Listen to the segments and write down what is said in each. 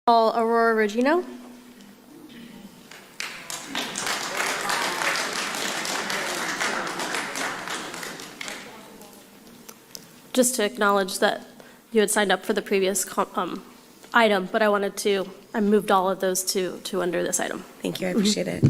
Aurora Regino. Just to acknowledge that you had signed up for the previous item, but I moved all of those to under this item. Thank you, I appreciate it.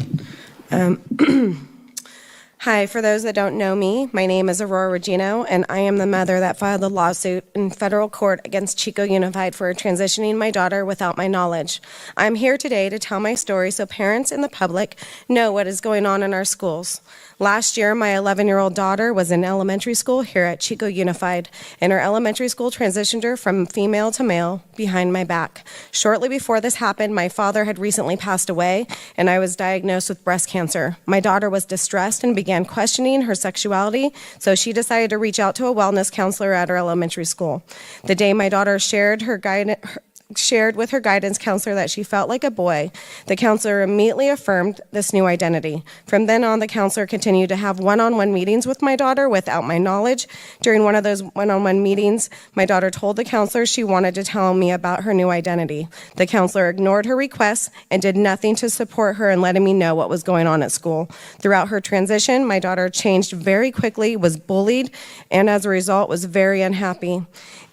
Hi, for those that don't know me, my name is Aurora Regino, and I am the mother that filed the lawsuit in federal court against Chico Unified for transitioning my daughter without my knowledge. I'm here today to tell my story so parents and the public know what is going on in our schools. Last year, my 11-year-old daughter was in elementary school here at Chico Unified, and her elementary school transitioned her from female to male behind my back. Shortly before this happened, my father had recently passed away, and I was diagnosed with breast cancer. My daughter was distressed and began questioning her sexuality, so she decided to reach out to a wellness counselor at her elementary school. The day my daughter shared with her guidance counselor that she felt like a boy, the counselor immediately affirmed this new identity. From then on, the counselor continued to have one-on-one meetings with my daughter without my knowledge. During one of those one-on-one meetings, my daughter told the counselor she wanted to tell me about her new identity. The counselor ignored her requests and did nothing to support her in letting me know what was going on at school. Throughout her transition, my daughter changed very quickly, was bullied, and as a result, was very unhappy.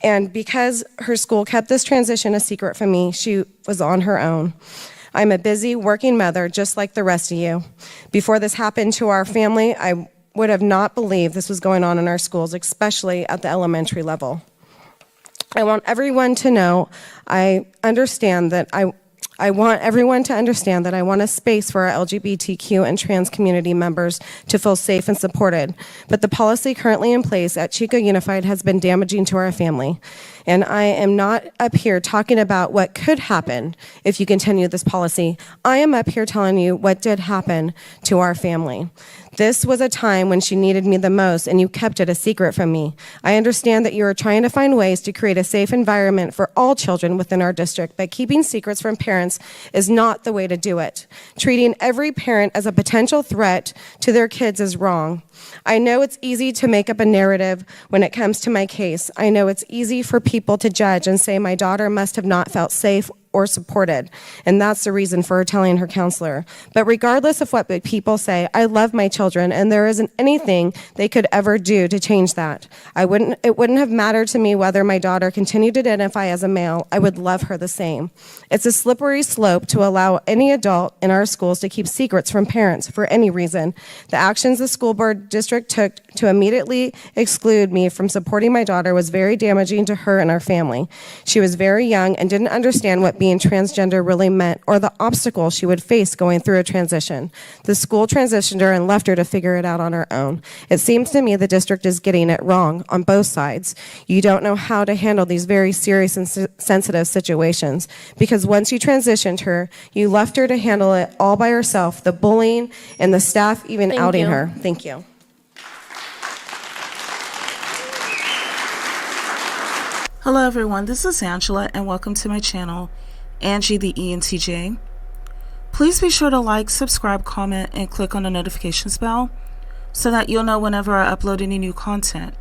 And because her school kept this transition a secret from me, she was on her own. I'm a busy working mother, just like the rest of you. Before this happened to our family, I would have not believed this was going on in our schools, especially at the elementary level. I want everyone to know, I want everyone to understand that I want a space for our LGBTQ and trans community members to feel safe and supported. But the policy currently in place at Chico Unified has been damaging to our family. And I am not up here talking about what could happen if you continue this policy. I am up here telling you what did happen to our family. This was a time when she needed me the most, and you kept it a secret from me. I understand that you are trying to find ways to create a safe environment for all children within our district, but keeping secrets from parents is not the way to do it. Treating every parent as a potential threat to their kids is wrong. I know it's easy to make up a narrative when it comes to my case. I know it's easy for people to judge and say my daughter must have not felt safe or supported, and that's the reason for her telling her counselor. But regardless of what people say, I love my children, and there isn't anything they could ever do to change that. It wouldn't have mattered to me whether my daughter continued to identify as a male. I would love her the same. It's a slippery slope to allow any adult in our schools to keep secrets from parents for any reason. The actions the school board district took to immediately exclude me from supporting my daughter was very damaging to her and our family. She was very young and didn't understand what being transgender really meant or the obstacles she would face going through a transition. The school transitioned her and left her to figure it out on her own. It seems to me the district is getting it wrong on both sides. You don't know how to handle these very serious and sensitive situations because once you transitioned her, you left her to handle it all by herself, the bullying and the staff even outing her. Thank you. Hello everyone, this is Angela and welcome to my channel, Angie the ENTJ. Please be sure to like, subscribe, comment, and click on the notifications bell so that you'll know whenever I upload any new content.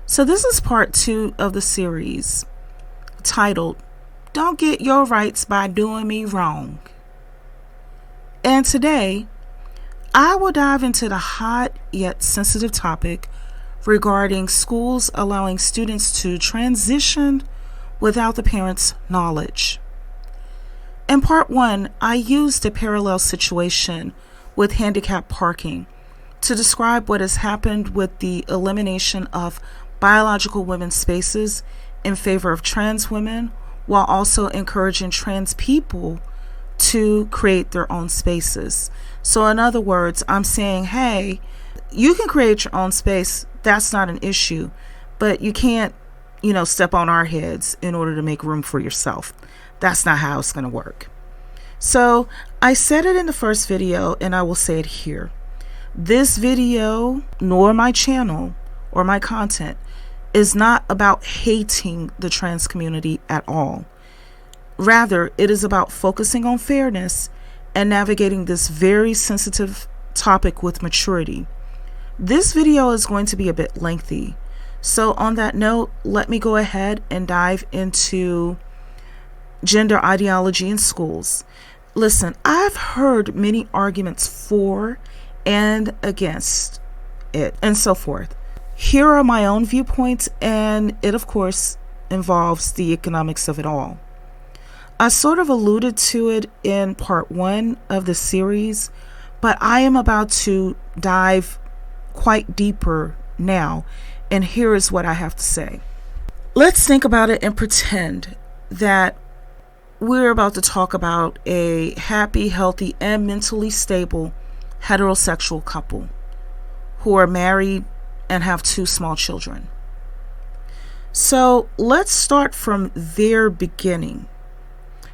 So this is part 2 of the series titled, Don't Get Your Rights by Doing Me Wrong. And today, I will dive into the hot yet sensitive topic regarding schools allowing students to transition without the parents' knowledge. In part 1, I used a parallel situation with handicap parking to describe what has happened with the elimination of biological women's spaces in favor of trans women, while also encouraging trans people to create their own spaces. So in other words, I'm saying, hey, you can create your own space. That's not an issue, but you can't, step on our heads in order to make room for yourself. That's not how it's going to work. So I said it in the first video and I will say it here. This video, nor my channel or my content, is not about hating the trans community at all. Rather, it is about focusing on fairness and navigating this very sensitive topic with maturity. This video is going to be a bit lengthy, so on that note, let me go ahead and dive into gender ideology in schools. Listen, I've heard many arguments for and against it and so forth. Here are my own viewpoints, and it, of course, involves the economics of it all. I sort of alluded to it in part 1 of the series, but I am about to dive quite deeper now, and here is what I have to say. Let's think about it and pretend that we're about to talk about a happy, healthy, and mentally stable heterosexual couple who are married and have 2 small children. So let's start from their beginning,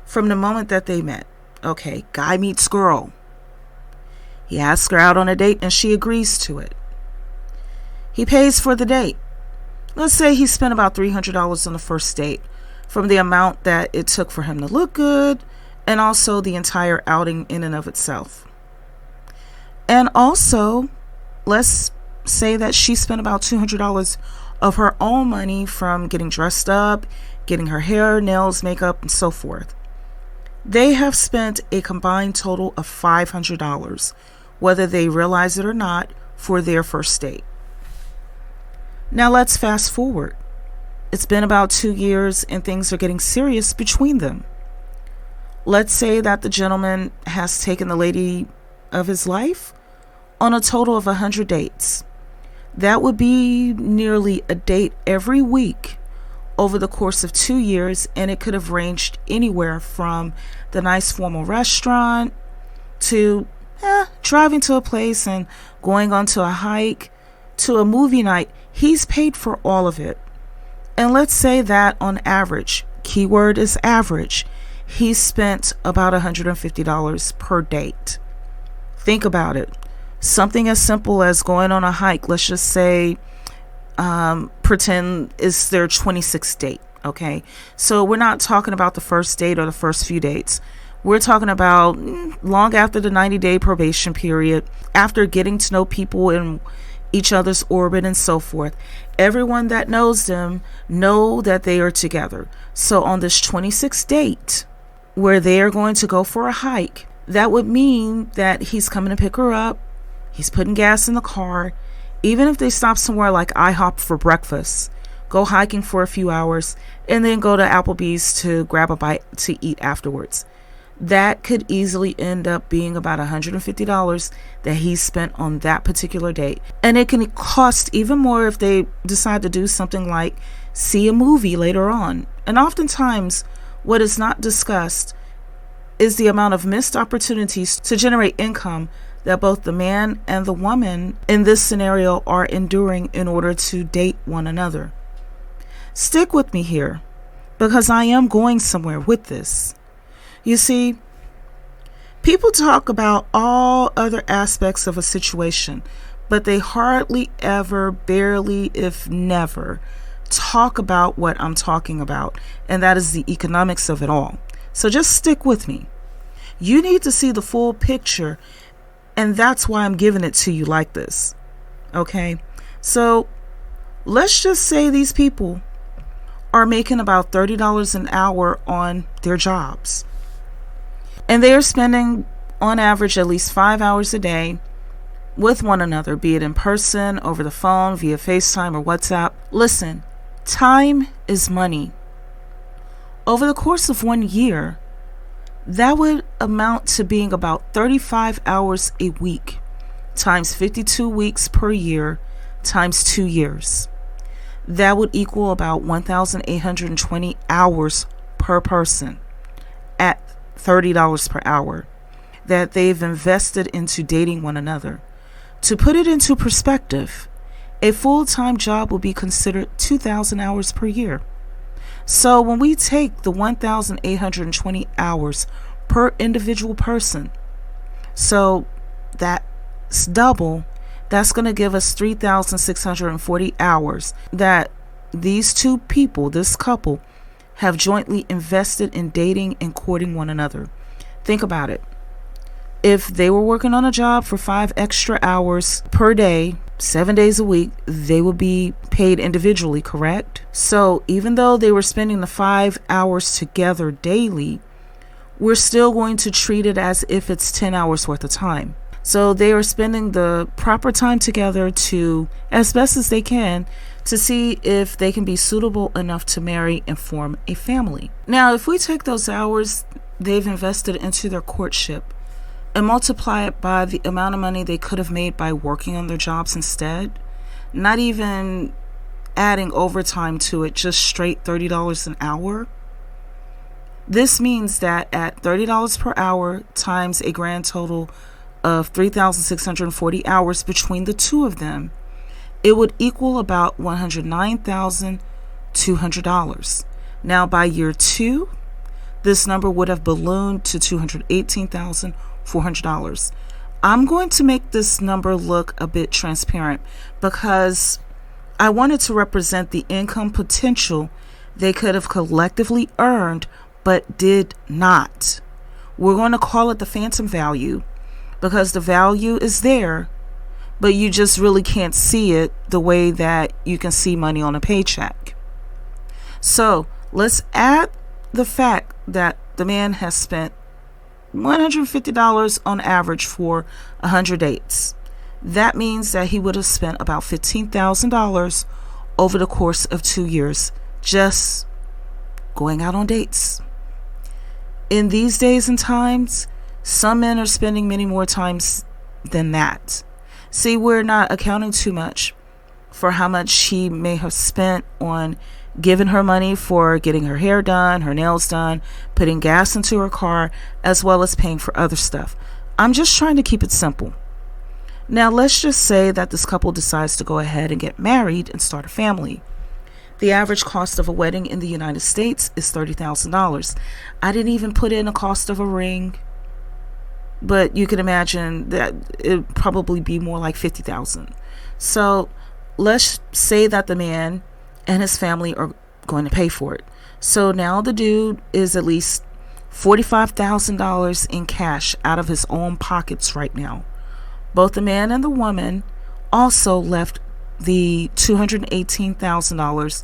from the moment that they met. Okay, guy meets girl. He asks her out on a date and she agrees to it. He pays for the date. Let's say he spent about $300 on the first date, from the amount that it took for him to look good and also the entire outing in and of itself. And also, let's say that she spent about $200 of her own money from getting dressed up, getting her hair, nails, makeup, and so forth. They have spent a combined total of $500, whether they realize it or not, for their first date. Now let's fast forward. It's been about 2 years and things are getting serious between them. Let's say that the gentleman has taken the lady of his life on a total of 100 dates. That would be nearly a date every week over the course of 2 years, and it could have ranged anywhere from the nice formal restaurant to driving to a place and going onto a hike to a movie night. He's paid for all of it. And let's say that on average, keyword is average, he spent about $150 per date. Think about it. Something as simple as going on a hike, let's just say, pretend is their 26th date, okay? So we're not talking about the first date or the first few dates. We're talking about long after the 90-day probation period, after getting to know people in each other's orbit and so forth. Everyone that knows them know that they are together. So on this 26th date, where they are going to go for a hike, that would mean that he's coming to pick her up. He's putting gas in the car. Even if they stop somewhere like IHOP for breakfast, go hiking for a few hours, and then go to Applebee's to grab a bite to eat afterwards, that could easily end up being about $150 that he spent on that particular date. And it can cost even more if they decide to do something like see a movie later on. And oftentimes, what is not discussed is the amount of missed opportunities to generate income that both the man and the woman in this scenario are enduring in order to date one another. Stick with me here, because I am going somewhere with this. You see, people talk about all other aspects of a situation, but they hardly ever, barely, if never, talk about what I'm talking about, and that is the economics of it all. So just stick with me. You need to see the full picture, and that's why I'm giving it to you like this. Okay? So let's just say these people are making about $30 an hour on their jobs. And they are spending, on average, at least 5 hours a day with one another, be it in person, over the phone, via FaceTime or WhatsApp. Listen, time is money. Over the course of 1 year, that would amount to being about 35 hours a week, times 52 weeks per year, times 2 years. That would equal about 1,820 hours per person at $30 per hour that they've invested into dating one another. To put it into perspective, a full-time job will be considered 2,000 hours per year. So when we take the 1,820 hours per individual person, so that's double, that's going to give us 3,640 hours that these two people, this couple, have jointly invested in dating and courting one another. Think about it. If they were working on a job for 5 extra hours per day, 7 days a week, they would be paid individually, correct? So even though they were spending the 5 hours together daily, we're still going to treat it as if it's 10 hours worth of time. So they are spending the proper time together to, as best as they can, to see if they can be suitable enough to marry and form a family. Now, if we take those hours they've invested into their courtship and multiply it by the amount of money they could have made by working on their jobs instead, not even adding overtime to it, just straight $30 an hour, this means that at $30 per hour times a grand total of 3,640 hours between the two of them, it would equal about $109,200. Now, by year 2, this number would have ballooned to $218,400. I'm going to make this number look a bit transparent because I wanted to represent the income potential they could have collectively earned but did not. We're going to call it the phantom value because the value is there, but you just really can't see it the way that you can see money on a paycheck. So let's add the fact that the man has spent $150 on average for 100 dates. That means that he would have spent about $15,000 over the course of 2 years just going out on dates. In these days and times, some men are spending many more times than that. See, we're not accounting too much for how much he may have spent on giving her money for getting her hair done, her nails done, putting gas into her car, as well as paying for other stuff. I'm just trying to keep it simple. Now, let's just say that this couple decides to go ahead and get married and start a family. The average cost of a wedding in the United States is $30,000. I didn't even put in a cost of a ring, but you can imagine that it'd probably be more like $50,000. So let's say that the man and his family are going to pay for it. So now the dude is at least $45,000 in cash out of his own pockets right now. Both the man and the woman also left the $218,000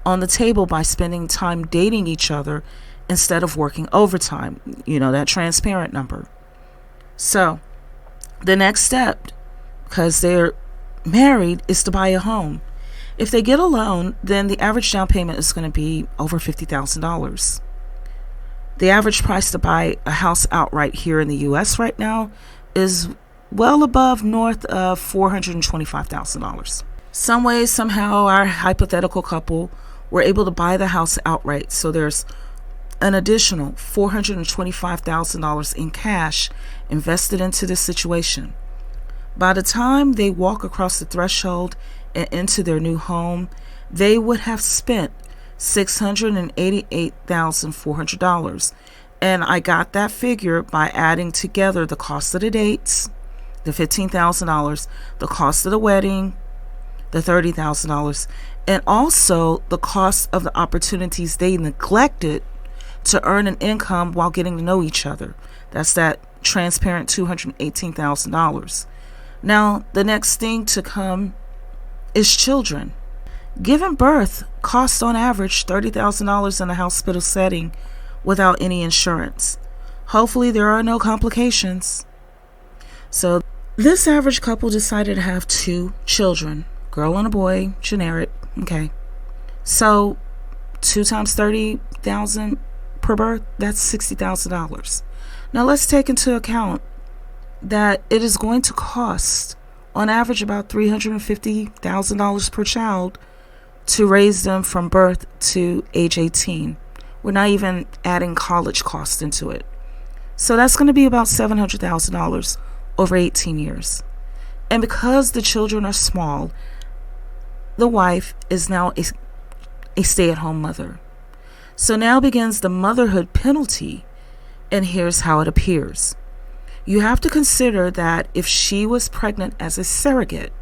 on the table by spending time dating each other instead of working overtime. You know, that transparent number. So the next step, because they're married, is to buy a home. If they get a loan, then the average down payment is going to be over $50,000. The average price to buy a house outright here in the U.S. right now is well above north of $425,000. Some way, somehow, our hypothetical couple were able to buy the house outright. So there's an additional $425,000 in cash invested into this situation. By the time they walk across the threshold and into their new home, they would have spent $688,400. And I got that figure by adding together the cost of the dates, the $15,000, the cost of the wedding, the $30,000, and also the cost of the opportunities they neglected to earn an income while getting to know each other. That's that transparent $218,000. Now, the next thing to come is children. Giving birth costs on average $30,000 in a hospital setting without any insurance. Hopefully there are no complications. So this average couple decided to have 2 children, girl and a boy, generic. Okay. So 2 times $30,000 per birth, that's $60,000. Now let's take into account that it is going to cost on average about $350,000 per child to raise them from birth to age 18. We're not even adding college costs into it. So that's going to be about $700,000 over 18 years. And because the children are small, the wife is now a stay-at-home mother. So now begins the motherhood penalty, and here's how it appears. You have to consider that if she was pregnant as a surrogate,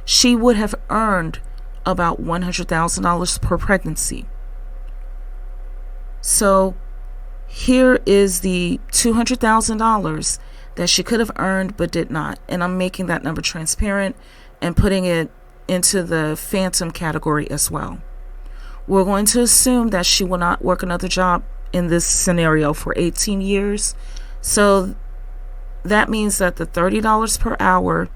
she would have earned about $100,000 per pregnancy. So here is the $200,000 that she could have earned but did not. And I'm making that number transparent and putting it into the phantom category as well. We're going to assume that she will not work another job in this scenario for 18 years. So that means that the $30 per hour,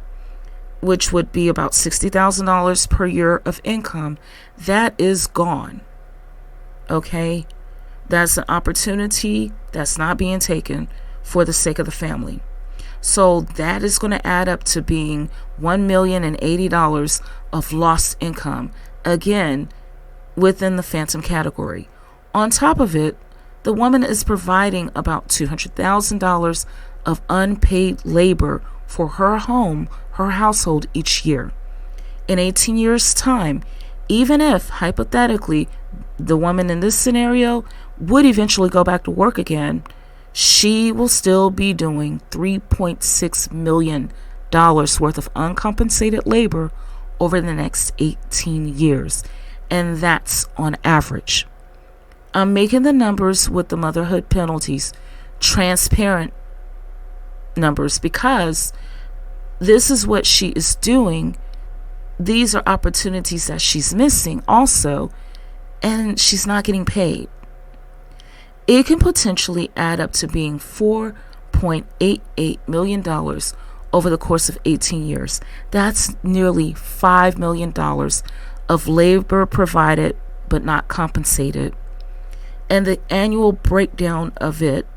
which would be about $60,000 per year of income, that is gone. Okay? That's an opportunity that's not being taken for the sake of the family. So that is going to add up to being $1,080,000 of lost income, again, within the phantom category. On top of it, the woman is providing about $200,000 of unpaid labor for her home, her household each year. In 18 years' time, even if, hypothetically, the woman in this scenario would eventually go back to work again, she will still be doing $3.6 million worth of uncompensated labor over the next 18 years. And that's on average. I'm making the numbers with the motherhood penalties transparent numbers because this is what she is doing. These are opportunities that she's missing also, and she's not getting paid. It can potentially add up to being $4.88 million over the course of 18 years. That's nearly $5 million of labor provided but not compensated. And the annual breakdown of it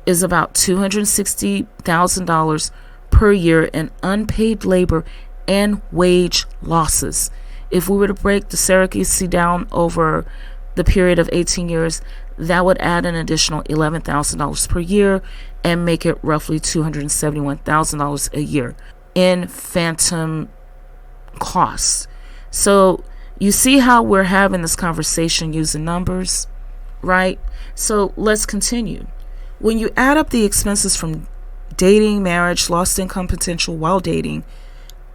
is about $260,000 per year in unpaid labor and wage losses. If we were to break the surrogacy down over the period of 18 years, that would add an additional $11,000 per year and make it roughly $271,000 a year in phantom costs. So you see how we're having this conversation using numbers, right? So let's continue. When you add up the expenses from dating, marriage, lost income potential while dating,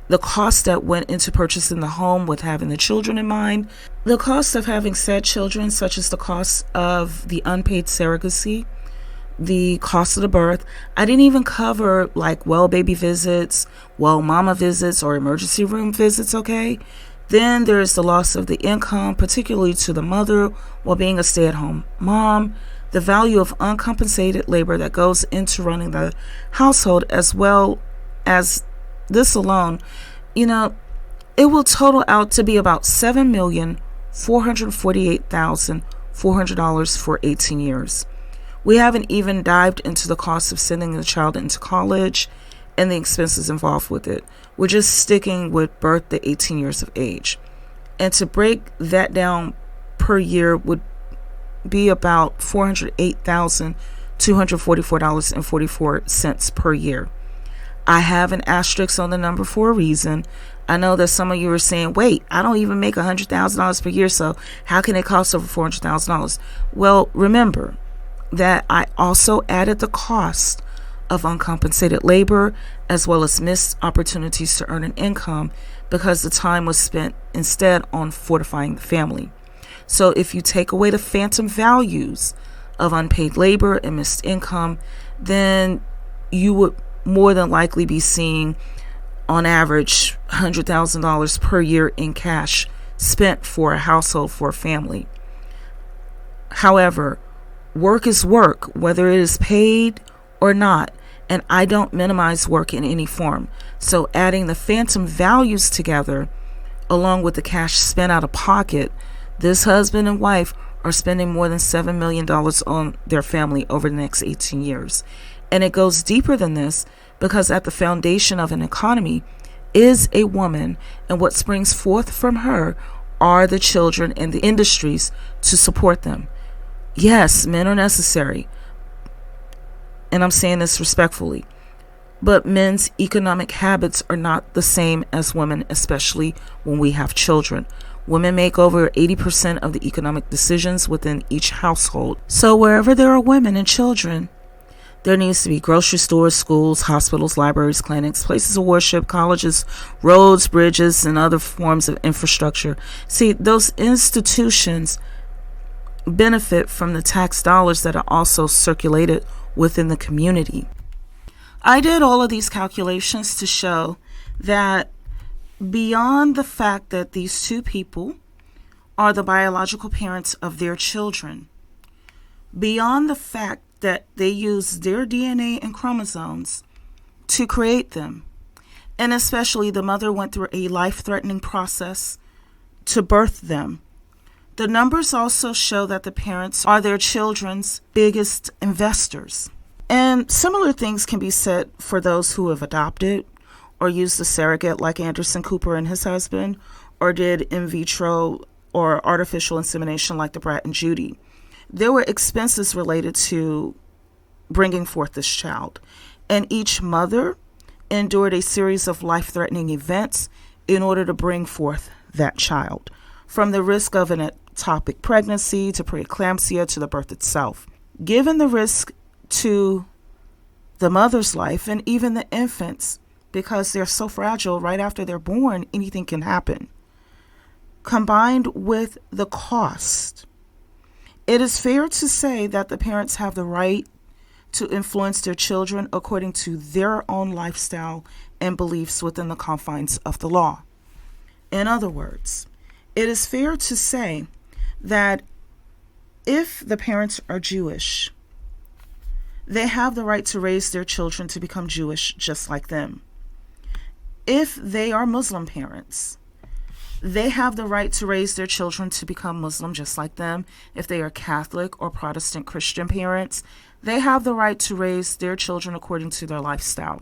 the cost that went into purchasing the home with having the children in mind, the cost of having said children, such as the cost of the unpaid surrogacy, the cost of the birth. I didn't even cover like well baby visits, well mama visits, or emergency room visits, okay? Then there's the loss of the income, particularly to the mother while being a stay-at-home mom, the value of uncompensated labor that goes into running the household, as well as this alone, it will total out to be about $7,448,400 for 18 years. We haven't even dived into the cost of sending the child into college and the expenses involved with it. We're just sticking with birth to 18 years of age. And to break that down per year would be about $408,244.44 per year. I have an asterisk on the number for a reason. I know that some of you are saying, wait, I don't even make $100,000 per year, so how can it cost over $400,000? Well, remember that I also added the cost of uncompensated labor as well as missed opportunities to earn an income because the time was spent instead on fortifying the family. So if you take away the phantom values of unpaid labor and missed income, then you would more than likely be seeing on average $100,000 per year in cash spent for a household, for a family. However, work is work, whether it is paid or not, and I don't minimize work in any form. So adding the phantom values together, along with the cash spent out of pocket, this husband and wife are spending more than $7 million on their family over the next 18 years. And it goes deeper than this because at the foundation of an economy is a woman, and what springs forth from her are the children and the industries to support them. Yes, men are necessary, and I'm saying this respectfully, but men's economic habits are not the same as women, especially when we have children. Women make over 80% of the economic decisions within each household. So wherever there are women and children, there needs to be grocery stores, schools, hospitals, libraries, clinics, places of worship, colleges, roads, bridges, and other forms of infrastructure. See, those institutions benefit from the tax dollars that are also circulated within the community. I did all of these calculations to show that beyond the fact that these two people are the biological parents of their children, beyond the fact that they use their DNA and chromosomes to create them, and especially the mother went through a life-threatening process to birth them, the numbers also show that the parents are their children's biggest investors. And similar things can be said for those who have adopted or used a surrogate like Anderson Cooper and his husband, or did in vitro or artificial insemination like the Brett and Judy. There were expenses related to bringing forth this child, and each mother endured a series of life-threatening events in order to bring forth that child, from the risk of an ectopic pregnancy to preeclampsia to the birth itself. Given the risk to the mother's life and even the infants, because they're so fragile right after they're born, anything can happen, combined with the cost, it is fair to say that the parents have the right to influence their children according to their own lifestyle and beliefs within the confines of the law. In other words, it is fair to say that if the parents are Jewish, they have the right to raise their children to become Jewish just like them. If they are Muslim parents, they have the right to raise their children to become Muslim just like them. If they are Catholic or Protestant Christian parents, they have the right to raise their children according to their lifestyle.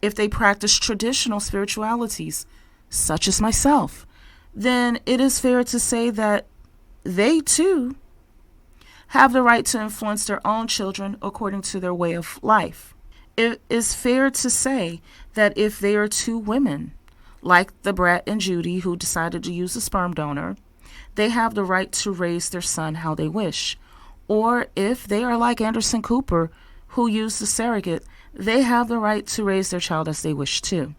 If they practice traditional spiritualities, such as myself, then it is fair to say that they too have the right to influence their own children according to their way of life. It is fair to say that if they are two women, like the Brett and Judy who decided to use a sperm donor, they have the right to raise their son how they wish. Or if they are like Anderson Cooper, who used a surrogate, they have the right to raise their child as they wish too.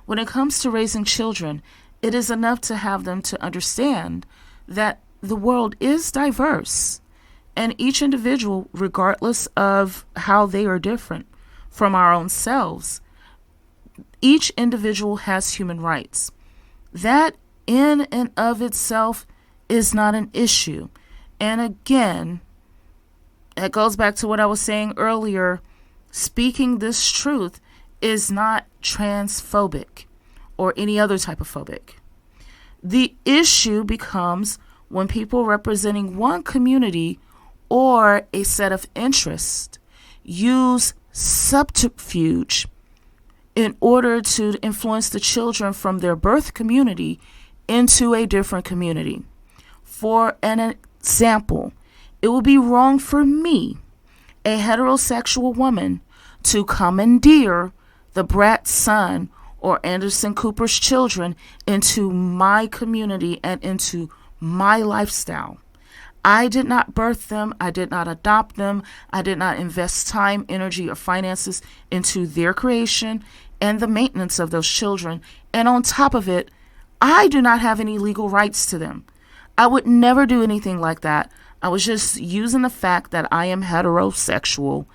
When it comes to raising children, it is enough to have them to understand that the world is diverse, and each individual, regardless of how they are different from our own selves, each individual has human rights. That in and of itself is not an issue. And again, it goes back to what I was saying earlier. Speaking this truth is not transphobic or any other type of phobic. The issue becomes when people representing one community or a set of interests use subterfuge in order to influence the children from their birth community into a different community. For an example, it would be wrong for me, a heterosexual woman, to commandeer the Brat's son or Anderson Cooper's children into my community and into my lifestyle. I did not birth them. I did not adopt them. I did not invest time, energy, or finances into their creation and the maintenance of those children. And on top of it, I do not have any legal rights to them. I would never do anything like that. I was just using the fact that I am heterosexual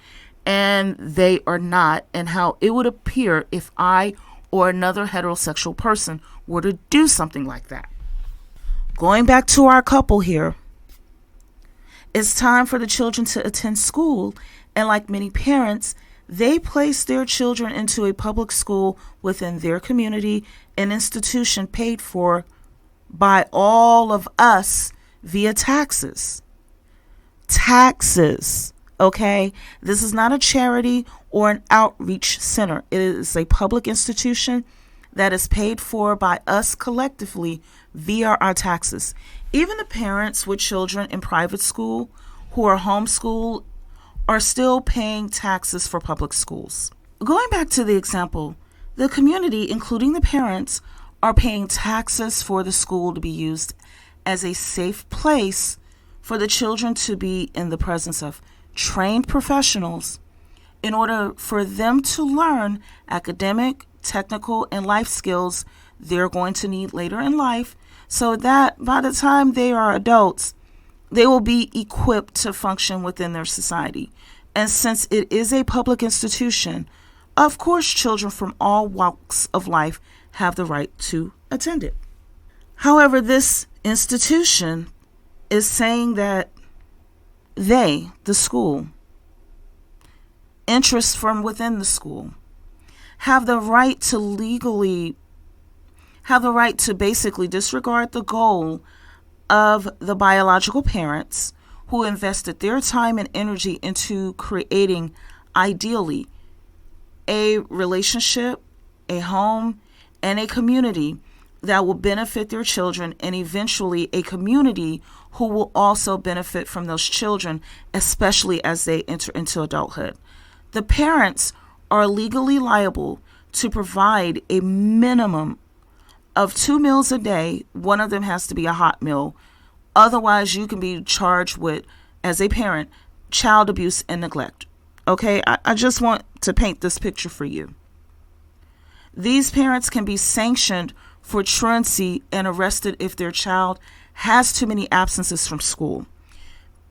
and they are not, and how it would appear if I or another heterosexual person were to do something like that. Going back to our couple here, it's time for the children to attend school, and like many parents, they place their children into a public school within their community, an institution paid for by all of us via taxes. Taxes, okay? This is not a charity or an outreach center. It is a public institution that is paid for by us collectively via our taxes. Even the parents with children in private school who are homeschooled are still paying taxes for public schools. Going back to the example, the community, including the parents, are paying taxes for the school to be used as a safe place for the children to be in the presence of trained professionals in order for them to learn academic, technical, and life skills they're going to need later in life, so that by the time they are adults, they will be equipped to function within their society. And since it is a public institution, of course, children from all walks of life have the right to attended. However, this institution is saying that they, the school, interests from within the school, have the right to basically disregard the goal of the biological parents who invested their time and energy into creating, ideally, a relationship, a home, and a community that will benefit their children, and eventually a community who will also benefit from those children, especially as they enter into adulthood. The parents are legally liable to provide a minimum of 2 meals a day. One of them has to be a hot meal. Otherwise, you can be charged with, as a parent, child abuse and neglect. Okay, I just want to paint this picture for you. These parents can be sanctioned for truancy and arrested if their child has too many absences from school.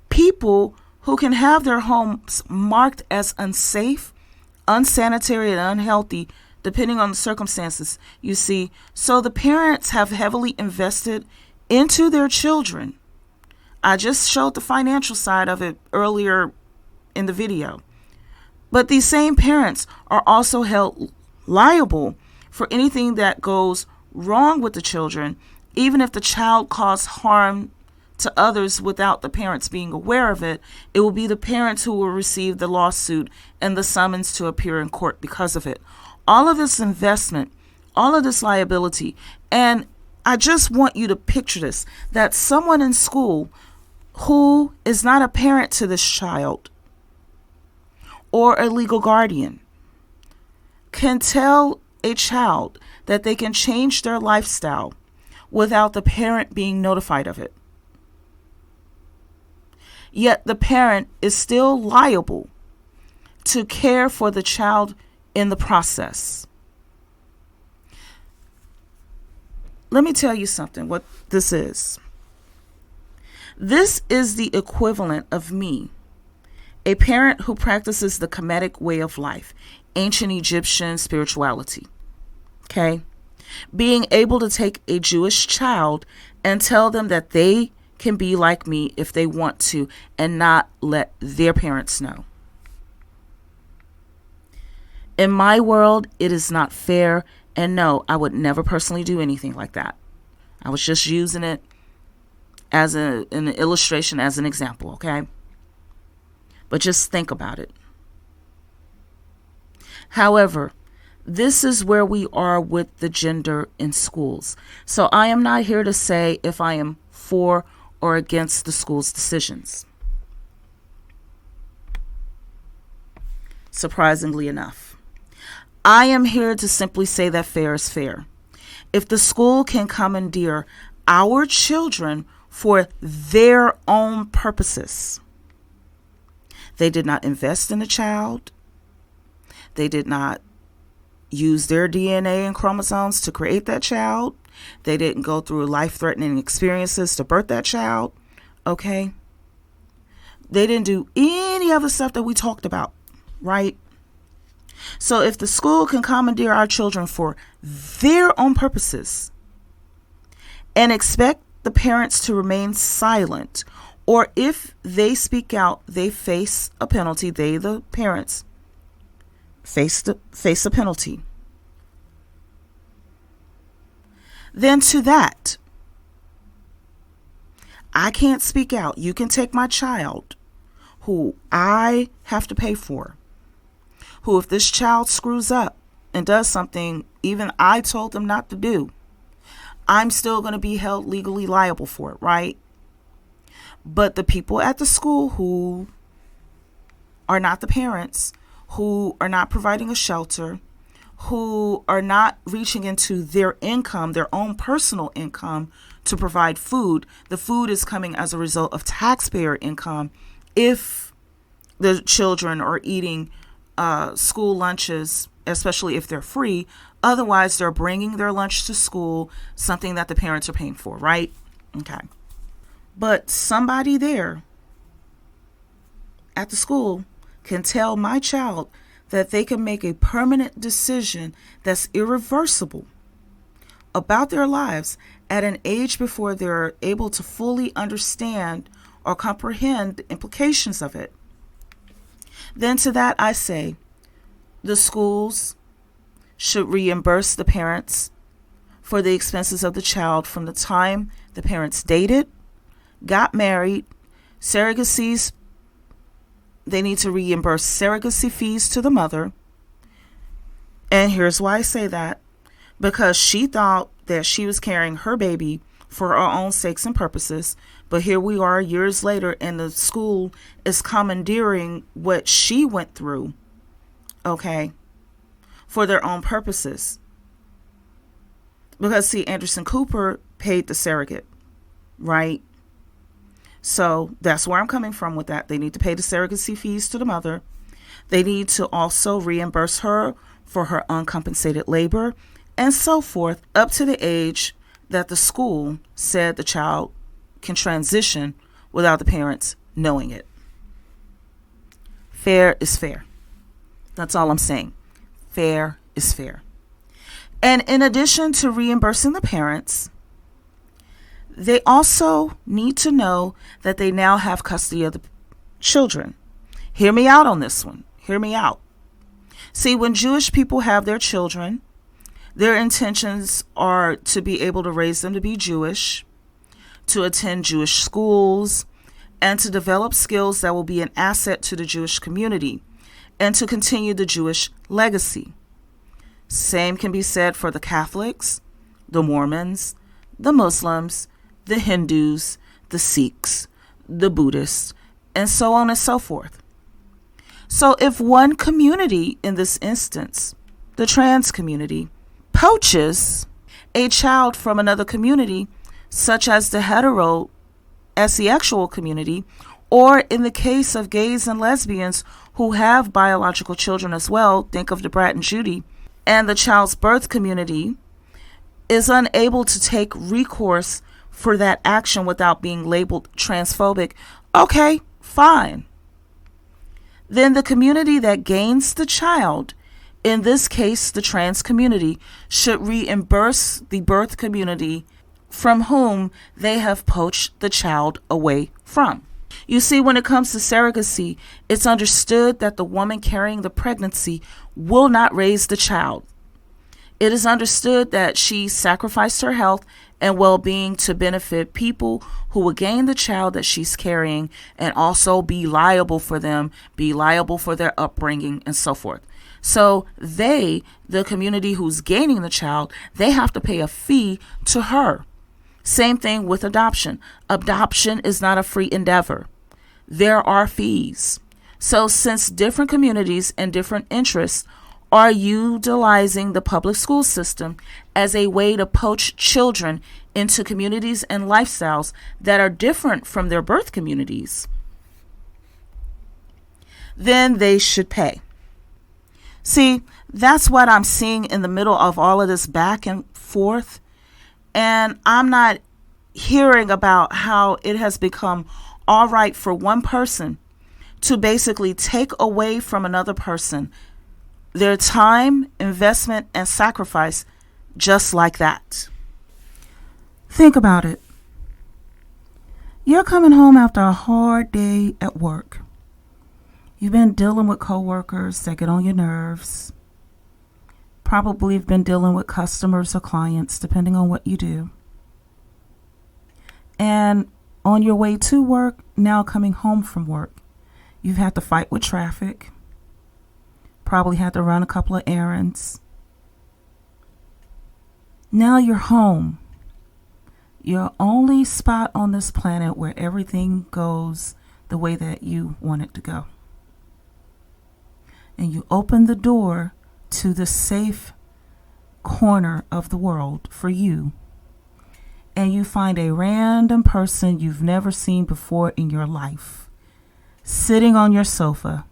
People who can have their homes marked as unsafe, unsanitary, and unhealthy, depending on the circumstances, you see. So the parents have heavily invested into their children. I just showed the financial side of it earlier in the video. But these same parents are also held liable for anything that goes wrong with the children, even if the child caused harm to others without the parents being aware of it. It will be the parents who will receive the lawsuit and the summons to appear in court because of it. All of this investment, all of this liability, and I just want you to picture this, that someone in school who is not a parent to this child or a legal guardian can tell a child that they can change their lifestyle without the parent being notified of it. Yet the parent is still liable to care for the child in the process. Let me tell you something, what this is. This is the equivalent of me, a parent who practices the Kemetic way of life, ancient Egyptian spirituality. Okay? Being able to take a Jewish child and tell them that they can be like me if they want to and not let their parents know. In my world, it is not fair, and no, I would never personally do anything like that. I was just using it as an illustration, as an example, okay? But just think about it. However, this is where we are with the gender in schools. So I am not here to say if I am for or against the school's decisions. Surprisingly enough, I am here to simply say that fair is fair. If the school can commandeer our children for their own purposes, they did not invest in a child. They did not use their DNA and chromosomes to create that child. They didn't go through life-threatening experiences to birth that child. Okay? They didn't do any of the stuff that we talked about, right? So if the school can commandeer our children for their own purposes and expect the parents to remain silent, or if they speak out, they face a penalty, they, the parents, face a penalty, then to that, I can't speak out. You can take my child, who I have to pay for, who if this child screws up and does something even I told them not to do, I'm still going to be held legally liable for it, right? But the people at the school who are not the parents, who are not providing a shelter, who are not reaching into their income, their own personal income to provide food, the food is coming as a result of taxpayer income if the children are eating school lunches, especially if they're free. Otherwise, they're bringing their lunch to school, something that the parents are paying for, right? Okay. But somebody there at the school can tell my child that they can make a permanent decision that's irreversible about their lives at an age before they're able to fully understand or comprehend the implications of it. Then to that I say, the schools should reimburse the parents for the expenses of the child from the time the parents dated, got married, surrogacies. They need to reimburse surrogacy fees to the mother. And here's why I say that. Because she thought that she was carrying her baby for her own sakes and purposes. But here we are years later, and the school is commandeering what she went through, okay, for their own purposes. Because, see, Anderson Cooper paid the surrogate, right? So that's where I'm coming from with that. They need to pay the surrogacy fees to the mother. They need to also reimburse her for her uncompensated labor and so forth, up to the age that the school said the child can transition without the parents knowing it. Fair is fair. That's all I'm saying. Fair is fair. And in addition to reimbursing the parents, they also need to know that they now have custody of the children. Hear me out on this one. Hear me out. See, when Jewish people have their children, their intentions are to be able to raise them to be Jewish, to attend Jewish schools, and to develop skills that will be an asset to the Jewish community, and to continue the Jewish legacy. Same can be said for the Catholics, the Mormons, the Muslims, the Hindus, the Sikhs, the Buddhists, and so on and so forth. So if one community, in this instance, the trans community, poaches a child from another community, such as the heterosexual community, or in the case of gays and lesbians who have biological children as well, think of DeBrat and Judy, and the child's birth community is unable to take recourse for that action without being labeled transphobic, okay, fine. Then the community that gains the child, in this case the trans community, should reimburse the birth community from whom they have poached the child away from. You see, when it comes to surrogacy, it's understood that the woman carrying the pregnancy will not raise the child. It is understood that she sacrificed her health and well-being to benefit people who will gain the child that she's carrying and also be liable for them, be liable for their upbringing and so forth. So they, the community who's gaining the child, they have to pay a fee to her. Same thing with adoption. Adoption is not a free endeavor. There are fees. So since different communities and different interests are utilizing the public school system as a way to poach children into communities and lifestyles that are different from their birth communities, then they should pay. See, that's what I'm seeing in the middle of all of this back and forth. And I'm not hearing about how it has become all right for one person to basically take away from another person their time, investment, and sacrifice just like that. Think about it. You're coming home after a hard day at work. You've been dealing with coworkers that get on your nerves. Probably have been dealing with customers or clients, depending on what you do. And on your way to work, now coming home from work, you've had to fight with traffic. Probably had to run a couple of errands. Now you're home. Your only spot on this planet where everything goes the way that you want it to go. And you open the door to the safe corner of the world for you. And you find a random person you've never seen before in your life, sitting on your sofa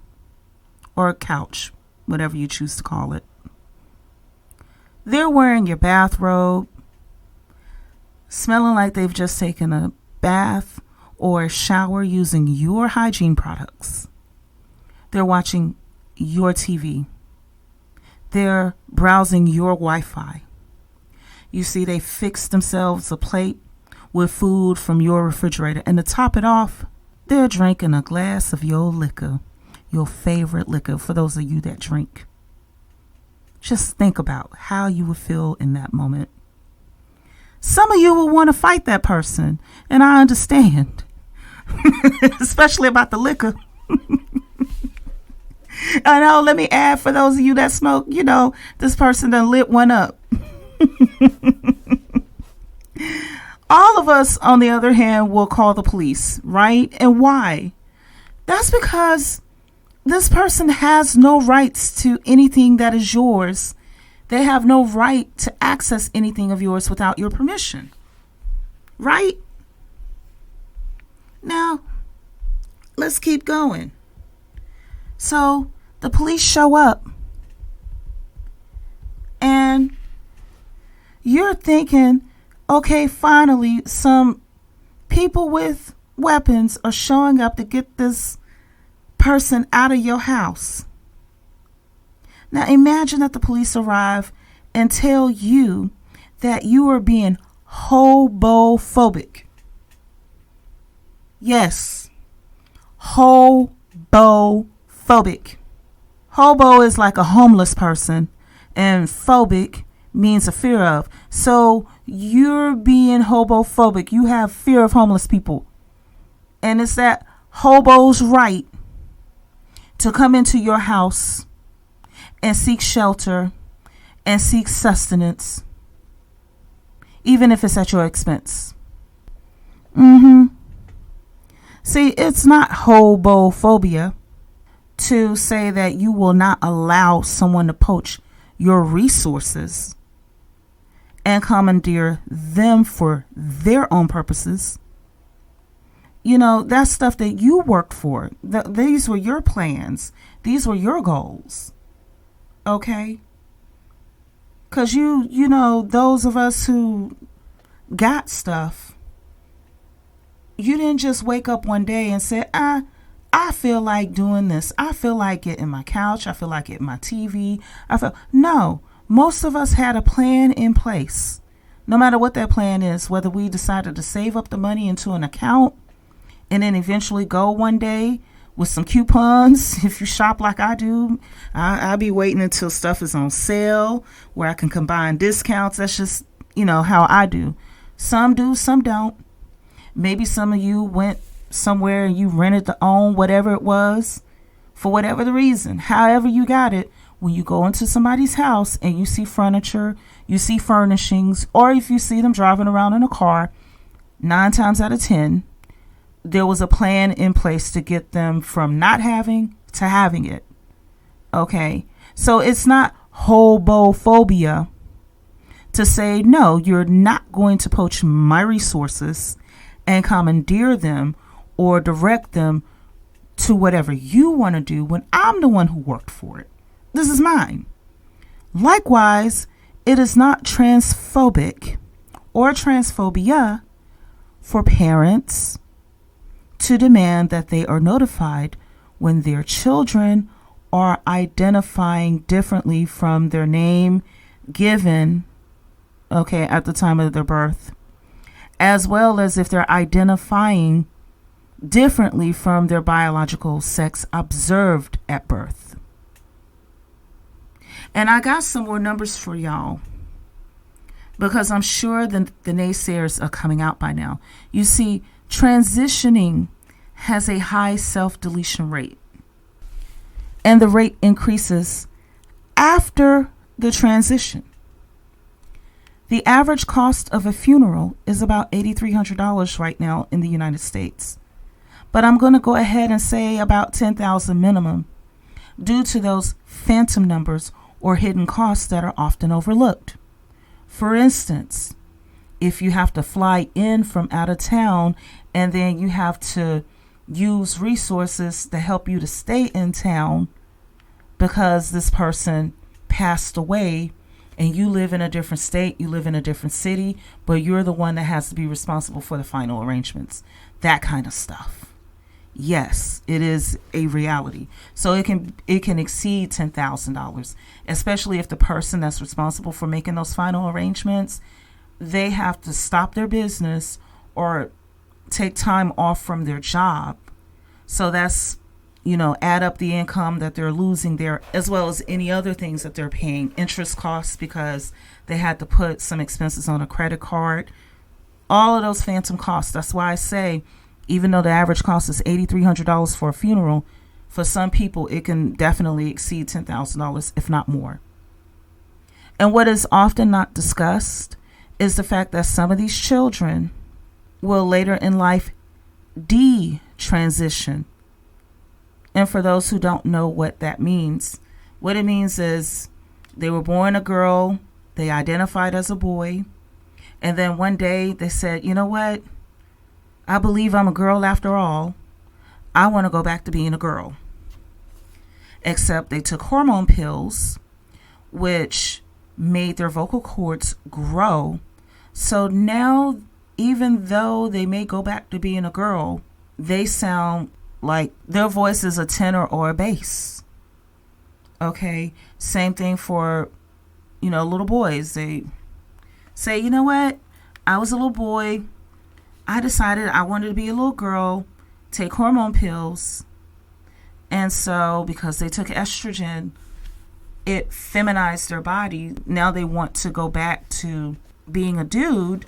or a couch, whatever you choose to call it. They're wearing your bathrobe, smelling like they've just taken a bath or a shower using your hygiene products. They're watching your TV. They're browsing your Wi-Fi. You see, they fix themselves a plate with food from your refrigerator. And to top it off, they're drinking a glass of your liquor, your favorite liquor, for those of you that drink. Just think about how you would feel in that moment. Some of you will want to fight that person, and I understand, especially about the liquor. I know, let me add, for those of you that smoke, this person done lit one up. All of us, on the other hand, will call the police, right? And why? That's because this person has no rights to anything that is yours. They have no right to access anything of yours without your permission, right? Now, let's keep going. So the police show up, and you're thinking, okay, finally, some people with weapons are showing up to get this person out of your house. Now imagine that the police arrive and tell you that you are being hobophobic. Yes, hobophobic. Hobo is like a homeless person, and phobic means a fear of. So you're being hobophobic. You have fear of homeless people. And it's that hobo's right to come into your house and seek shelter and seek sustenance, even if it's at your expense. See, it's not hobophobia to say that you will not allow someone to poach your resources and commandeer them for their own purposes. That's stuff that you worked for. These were your plans. These were your goals. Okay? Because those of us who got stuff, you didn't just wake up one day and say, I feel like doing this. I feel like getting my couch. I feel like getting my TV. No, most of us had a plan in place. No matter what that plan is, whether we decided to save up the money into an account and then eventually go one day with some coupons. If you shop like I do, I'll be waiting until stuff is on sale where I can combine discounts. That's just, how I do. Some do, some don't. Maybe some of you went somewhere and you rented to own whatever it was for whatever the reason. However you got it, when you go into somebody's house and you see furniture, you see furnishings, or if you see them driving around in a car, 9 times out of 10, there was a plan in place to get them from not having to having it. Okay? So it's not hobophobia to say, no, you're not going to poach my resources and commandeer them or direct them to whatever you want to do when I'm the one who worked for it. This is mine. Likewise, it is not transphobic or transphobia for parents to demand that they are notified when their children are identifying differently from their name given, at the time of their birth, as well as if they're identifying differently from their biological sex observed at birth. And I got some more numbers for y'all, because I'm sure the naysayers are coming out by now. You see, transitioning has a high self-deletion rate, and the rate increases after the transition. The average cost of a funeral is about $8,300 right now in the United States. But I'm going to go ahead and say about $10,000 minimum due to those phantom numbers or hidden costs that are often overlooked. For instance, if you have to fly in from out of town and then you have to use resources to help you to stay in town because this person passed away and you live in a different state, you live in a different city, but you're the one that has to be responsible for the final arrangements, that kind of stuff. Yes, it is a reality. So it can exceed $10,000, especially if the person that's responsible for making those final arrangements they have to stop their business or take time off from their job. So that's, add up the income that they're losing there, as well as any other things that they're paying, interest costs because they had to put some expenses on a credit card, all of those phantom costs. That's why I say, even though the average cost is $8,300 for a funeral, for some people it can definitely exceed $10,000, if not more. And what is often not discussed is the fact that some of these children will later in life de-transition. And for those who don't know what that means, what it means is they were born a girl, they identified as a boy, and then one day they said, you know what? I believe I'm a girl after all. I want to go back to being a girl. Except they took hormone pills, which made their vocal cords grow. So now, even though they may go back to being a girl, they sound like their voice is a tenor or a bass. Okay, same thing for, little boys. They say, you know what? I was a little boy. I decided I wanted to be a little girl, take hormone pills. And so because they took estrogen, it feminized their body. Now they want to go back to being a dude,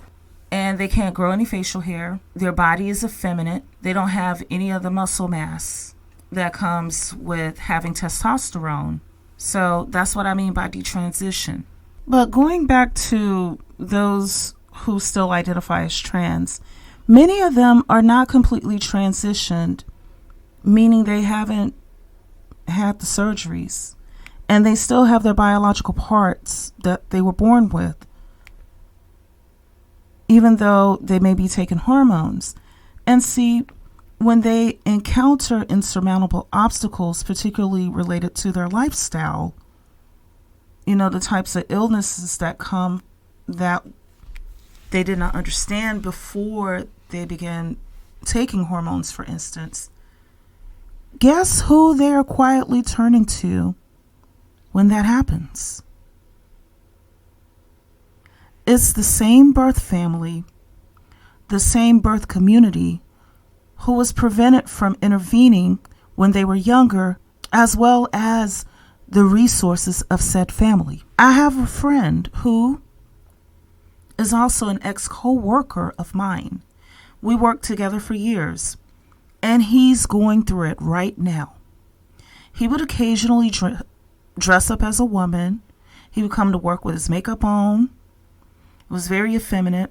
and they can't grow any facial hair. Their body is effeminate. They don't have any of the muscle mass that comes with having testosterone. So that's what I mean by detransition. But going back to those who still identify as trans, many of them are not completely transitioned, meaning they haven't had the surgeries, and they still have their biological parts that they were born with, even though they may be taking hormones. And see, when they encounter insurmountable obstacles, particularly related to their lifestyle, the types of illnesses that come that they did not understand before they began taking hormones, for instance, guess who they are quietly turning to when that happens? It's the same birth family, the same birth community who was prevented from intervening when they were younger, as well as the resources of said family. I have a friend who is also an ex-co-worker of mine. We worked together for years, and he's going through it right now. He would occasionally dress up as a woman. He would come to work with his makeup on. It was very effeminate.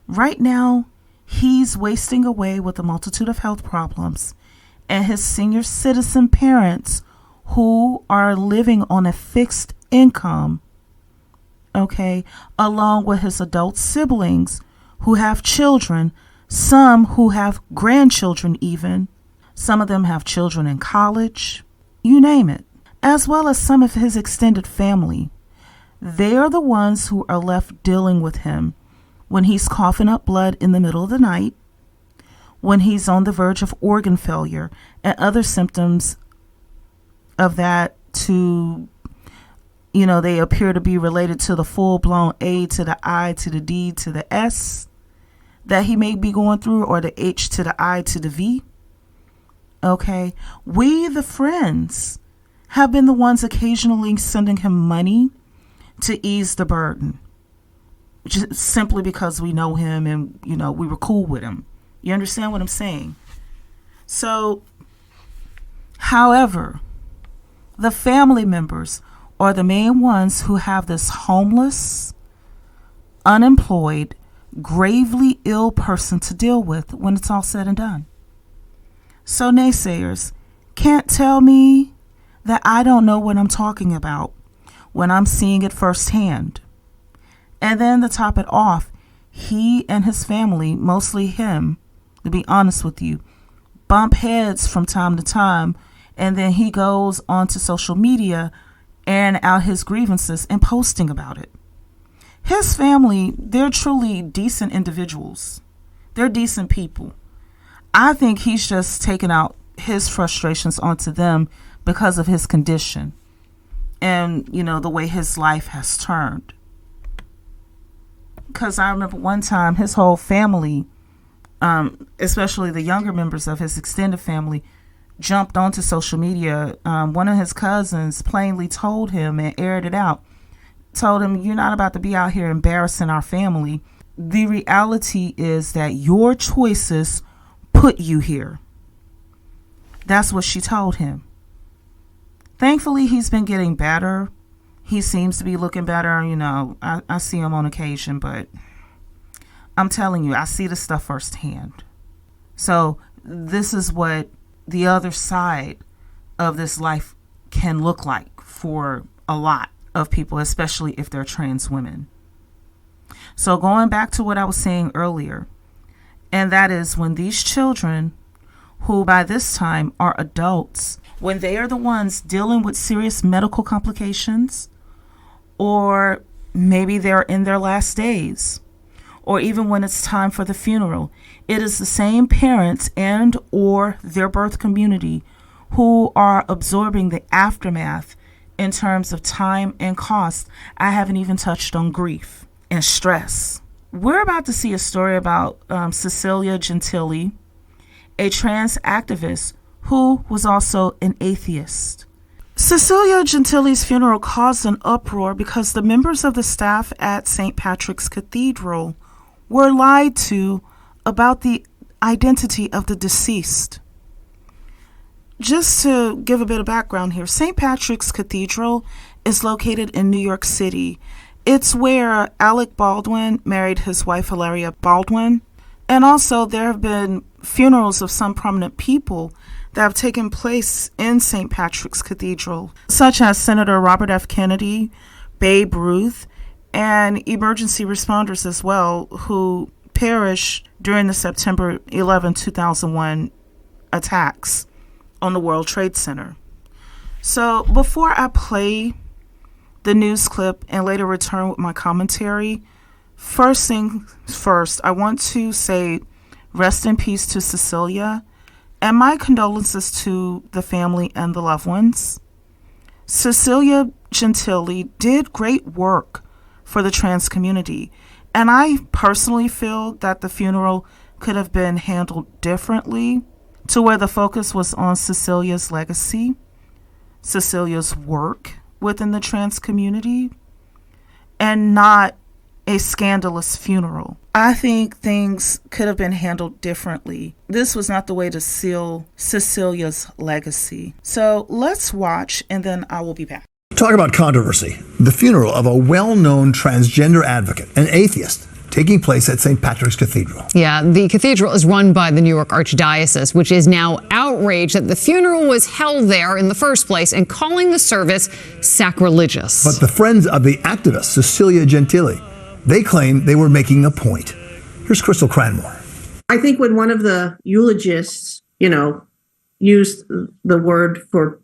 Right now, he's wasting away with a multitude of health problems, and his senior citizen parents who are living on a fixed income, okay, along with his adult siblings who have children, some who have grandchildren even. Some of them have children in college, you name it, as well as some of his extended family. They are the ones who are left dealing with him when he's coughing up blood in the middle of the night, when he's on the verge of organ failure and other symptoms of that they appear to be related to the full-blown A to the I to the D to the S that he may be going through, or the H to the I to the V. Okay, we, the friends, have been the ones occasionally sending him money to ease the burden, just simply because we know him and, we were cool with him. You understand what I'm saying? So, however, the family members are the main ones who have this homeless, unemployed, gravely ill person to deal with when it's all said and done. So naysayers can't tell me that I don't know what I'm talking about when I'm seeing it firsthand. And then to top it off, he and his family, mostly him, to be honest with you, bump heads from time to time, and then he goes onto social media airing out his grievances and posting about it. His family, they're truly decent individuals. They're decent people. I think he's just taken out his frustrations onto them because of his condition and, the way his life has turned. because I remember one time his whole family, especially the younger members of his extended family, jumped onto social media. One of his cousins plainly told him and aired it out, told him, "You're not about to be out here embarrassing our family. The reality is that your choices put you here." That's what she told him. Thankfully, he's been getting better. He seems to be looking better. You know, I see him on occasion, but I'm telling you, I see the stuff firsthand. So this is what the other side of this life can look like for a lot of people, especially if they're trans women. So going back to what I was saying earlier, and that is when these children, who by this time are adults, when they are the ones dealing with serious medical complications, or maybe they're in their last days, or even when it's time for the funeral, it is the same parents and or their birth community who are absorbing the aftermath in terms of time and cost. I haven't even touched on grief and stress. We're about to see a story about Cecilia Gentili, a trans activist who was also an atheist. Cecilia Gentili's funeral caused an uproar because the members of the staff at St. Patrick's Cathedral were lied to about the identity of the deceased. Just to give a bit of background here, St. Patrick's Cathedral is located in New York City. It's where Alec Baldwin married his wife Hilaria Baldwin. And also there have been funerals of some prominent people that have taken place in St. Patrick's Cathedral, such as Senator Robert F. Kennedy, Babe Ruth, and emergency responders as well, who perished during the September 11, 2001 attacks on the World Trade Center. So before I play the news clip and later return with my commentary, first thing first, I want to say rest in peace to Cecilia and my condolences to the family and the loved ones. Cecilia Gentili did great work for the trans community, and I personally feel that the funeral could have been handled differently, to where the focus was on Cecilia's legacy, Cecilia's work within the trans community, and not a scandalous funeral. I think things could have been handled differently. This was not the way to seal Cecilia's legacy. So let's watch, and then I will be back. Talk about controversy. The funeral of a well-known transgender advocate, an atheist, taking place at St. Patrick's Cathedral. Yeah, the cathedral is run by the New York Archdiocese, which is now outraged that the funeral was held there in the first place and calling the service sacrilegious. But the friends of the activist, Cecilia Gentili, they claim they were making a point. Here's Crystal Cranmore. I think when one of the eulogists, used the word for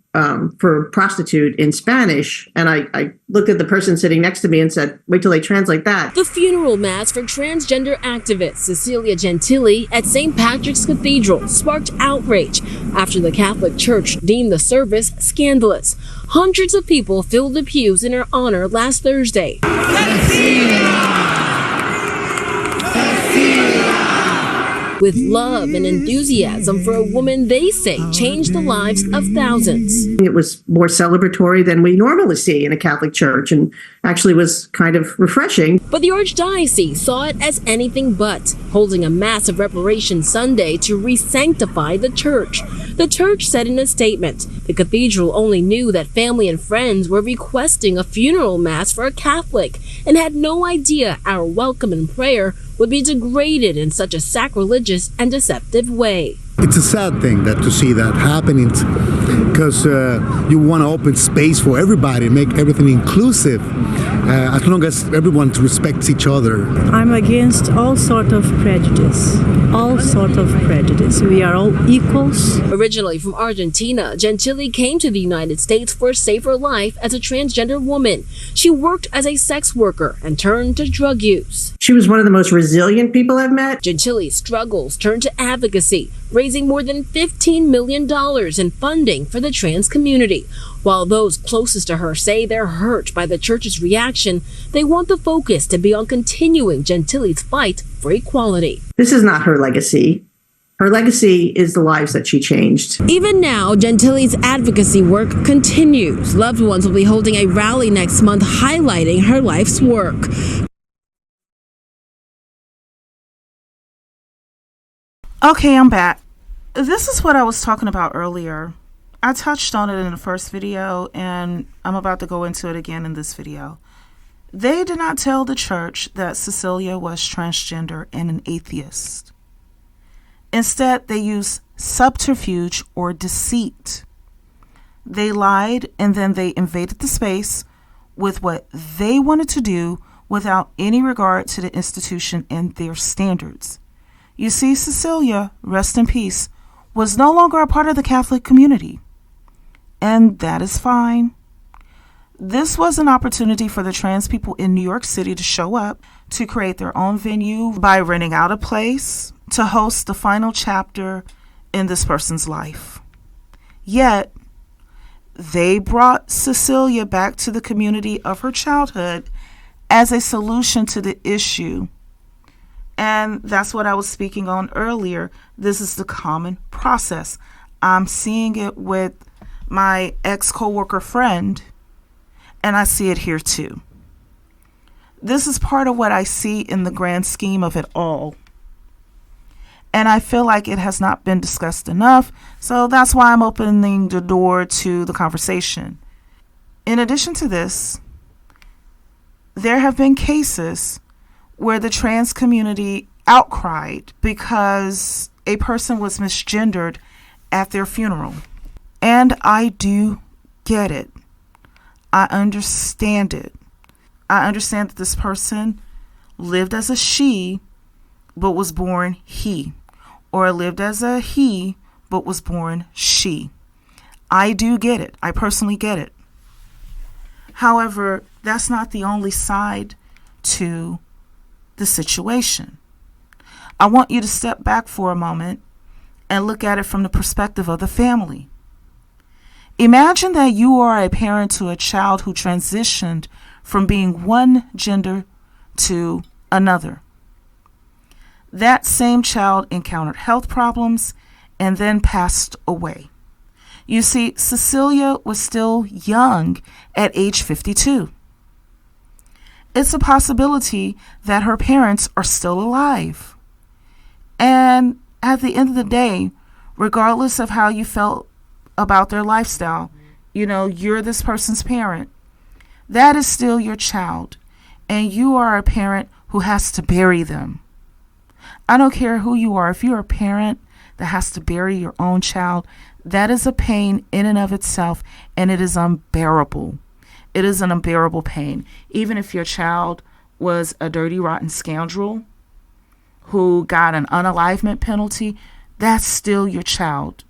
prostitute in Spanish, and I looked at the person sitting next to me and said, wait till they translate that. The funeral mass for transgender activist Cecilia Gentili at St. Patrick's Cathedral sparked outrage after the Catholic Church deemed the service scandalous. Hundreds of people filled the pews in her honor last Thursday. With love and enthusiasm for a woman they say changed the lives of thousands. It was more celebratory than we normally see in a Catholic church, and actually was kind of refreshing. But the Archdiocese saw it as anything but, holding a massive reparation Sunday to re-sanctify the church. The church said in a statement, the cathedral only knew that family and friends were requesting a funeral mass for a Catholic and had no idea our welcome and prayer would be degraded in such a sacrilegious and deceptive way. It's a sad thing to see that happening, because you want to open space for everybody, make everything inclusive, as long as everyone respects each other. I'm against all sort of prejudice. all sort of prejudice. We are all equals. Originally from Argentina, Gentili came to the United States for a safer life as a transgender woman. She worked as a sex worker and turned to drug use. She was one of the most resilient people I've met. Gentili's struggles turned to advocacy, raising more than $15 million in funding for the trans community. While those closest to her say they're hurt by the church's reaction, they want the focus to be on continuing Gentili's fight for equality. This is not her legacy. Her legacy is the lives that she changed. Even now, Gentili's advocacy work continues. Loved ones will be holding a rally next month highlighting her life's work. Okay, I'm back. This is what I was talking about earlier. I touched on it in the first video, and I'm about to go into it again in this video. They did not tell the church that Cecilia was transgender and an atheist. Instead, they used subterfuge or deceit. They lied, and then they invaded the space with what they wanted to do without any regard to the institution and their standards. You see, Cecilia, rest in peace, was no longer a part of the Catholic community. And that is fine. This was an opportunity for the trans people in New York City to show up, to create their own venue by renting out a place, to host the final chapter in this person's life. Yet, they brought Cecilia back to the community of her childhood as a solution to the issue. And that's what I was speaking on earlier. This is the common process. I'm seeing it with my ex-coworker friend, and I see it here too. This is part of what I see in the grand scheme of it all. And I feel like it has not been discussed enough, so that's why I'm opening the door to the conversation. In addition to this, there have been cases where the trans community outcried because a person was misgendered at their funeral. And I do get it. I understand it. I understand that this person lived as a she, but was born he. Or lived as a he, but was born she. I do get it. I personally get it. However, that's not the only side to the situation. I want you to step back for a moment and look at it from the perspective of the family. Imagine that you are a parent to a child who transitioned from being one gender to another. That same child encountered health problems and then passed away. You see, Cecilia was still young at age 52. It's a possibility that her parents are still alive. And at the end of the day, regardless of how you felt about their lifestyle, you're this person's parent. That is still your child, and you are a parent who has to bury them. I don't care who you are. If you're a parent that has to bury your own child, that is a pain in and of itself, and it is unbearable. It is an unbearable pain. Even if your child was a dirty, rotten scoundrel who got an unalivement penalty, that's still your child.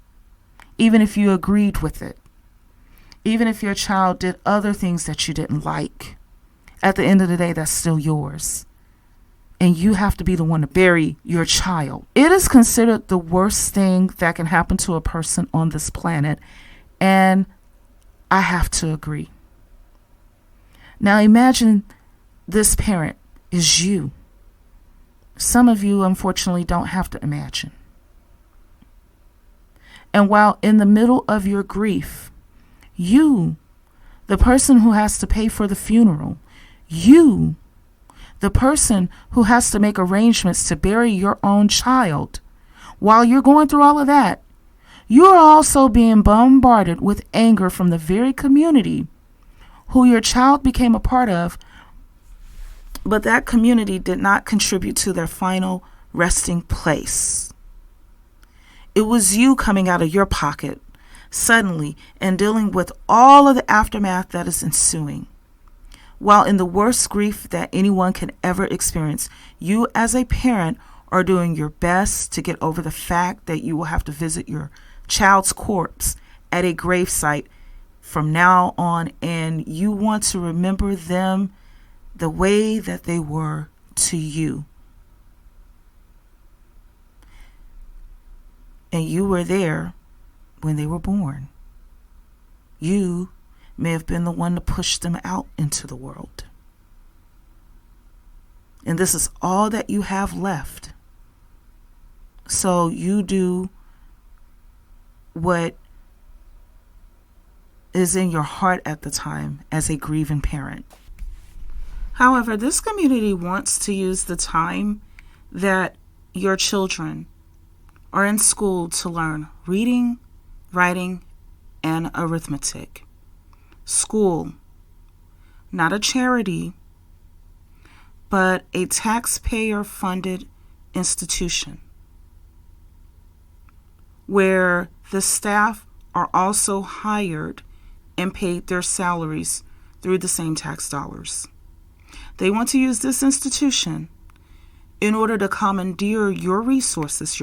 Even if you agreed with it. Even if your child did other things that you didn't like. At the end of the day, that's still yours. And you have to be the one to bury your child. It is considered the worst thing that can happen to a person on this planet. And I have to agree. Now imagine this parent is you. Some of you, unfortunately, don't have to imagine. And while in the middle of your grief, you, the person who has to pay for the funeral, you, the person who has to make arrangements to bury your own child, while you're going through all of that, you are also being bombarded with anger from the very community who your child became a part of, but that community did not contribute to their final resting place. It was you coming out of your pocket suddenly and dealing with all of the aftermath that is ensuing. While in the worst grief that anyone can ever experience, you as a parent are doing your best to get over the fact that you will have to visit your child's corpse at a gravesite from now on, and you want to remember them the way that they were to you. And you were there when they were born. You may have been the one to push them out into the world. And this is all that you have left. So you do what is in your heart at the time as a grieving parent. However, this community wants to use the time that your children are in school to learn reading, writing, and arithmetic. School, not a charity, but a taxpayer-funded institution where the staff are also hired and paid their salaries through the same tax dollars. They want to use this institution in order to commandeer your resources,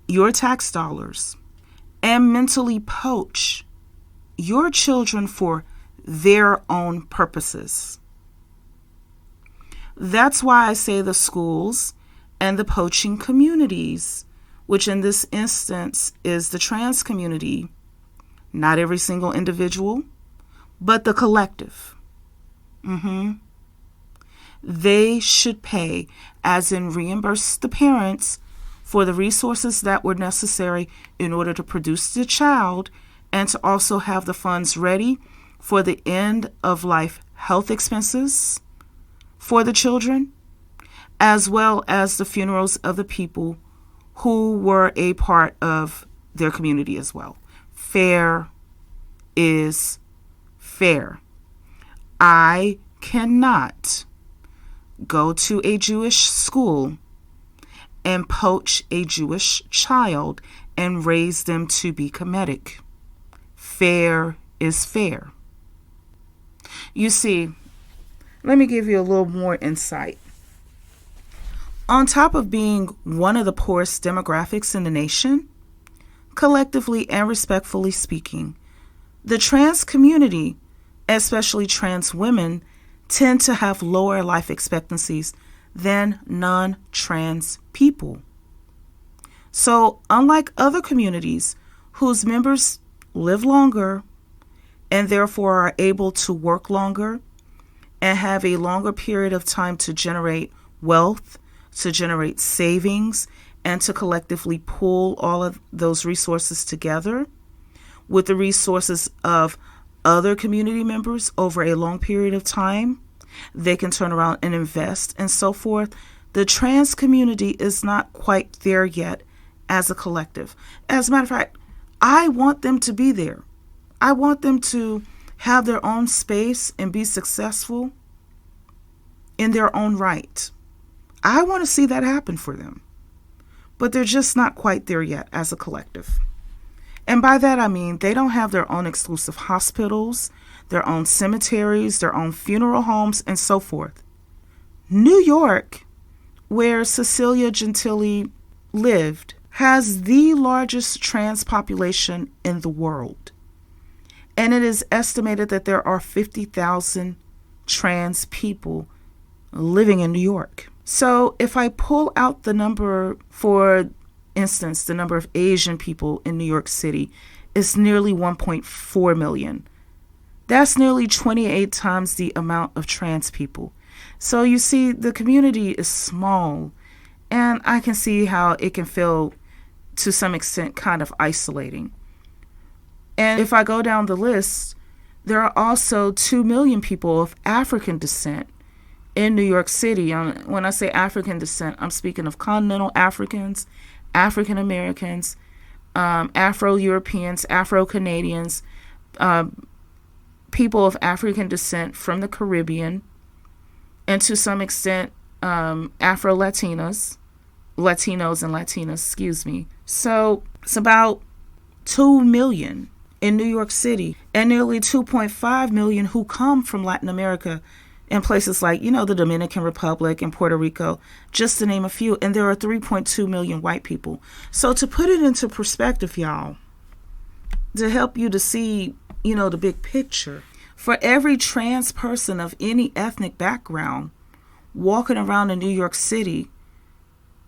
your tax dollars, and mentally poach your children for their own purposes. That's why I say the schools and the poaching communities, which in this instance is the trans community, not every single individual, but the collective. They should pay, as in reimburse the parents for the resources that were necessary in order to produce the child, and to also have the funds ready for the end of life health expenses for the children, as well as the funerals of the people who were a part of their community as well. Fair is fair. I cannot go to a Jewish school and poach a Jewish child and raise them to be Kemetic. Fair is fair. You see, let me give you a little more insight. On top of being one of the poorest demographics in the nation, collectively and respectfully speaking, the trans community, especially trans women, tend to have lower life expectancies than non-trans people. So, unlike other communities whose members live longer and therefore are able to work longer and have a longer period of time to generate wealth, to generate savings, and to collectively pool all of those resources together with the resources of other community members over a long period of time, they can turn around and invest and so forth. The trans community is not quite there yet as a collective. As a matter of fact, I want them to be there. I want them to have their own space and be successful in their own right. I want to see that happen for them. But they're just not quite there yet as a collective. And by that I mean they don't have their own exclusive hospitals, their own cemeteries, their own funeral homes, and so forth. New York, where Cecilia Gentili lived, has the largest trans population in the world. And it is estimated that there are 50,000 trans people living in New York. So if I pull out the number, for instance, the number of Asian people in New York City is nearly 1.4 million. That's nearly 28 times the amount of trans people. So you see, the community is small, and I can see how it can feel to some extent kind of isolating. And if I go down the list, there are also 2 million people of African descent in New York City. When I say African descent, I'm speaking of continental Africans, African Americans, Afro-Europeans, Afro-Canadians, people of African descent from the Caribbean, and to some extent, Afro-Latinos, Latinos and Latinas, So it's about 2 million in New York City, and nearly 2.5 million who come from Latin America in places like, the Dominican Republic and Puerto Rico, just to name a few. And there are 3.2 million white people. So to put it into perspective, y'all, to help you to see, the big picture, for every trans person of any ethnic background walking around in New York City,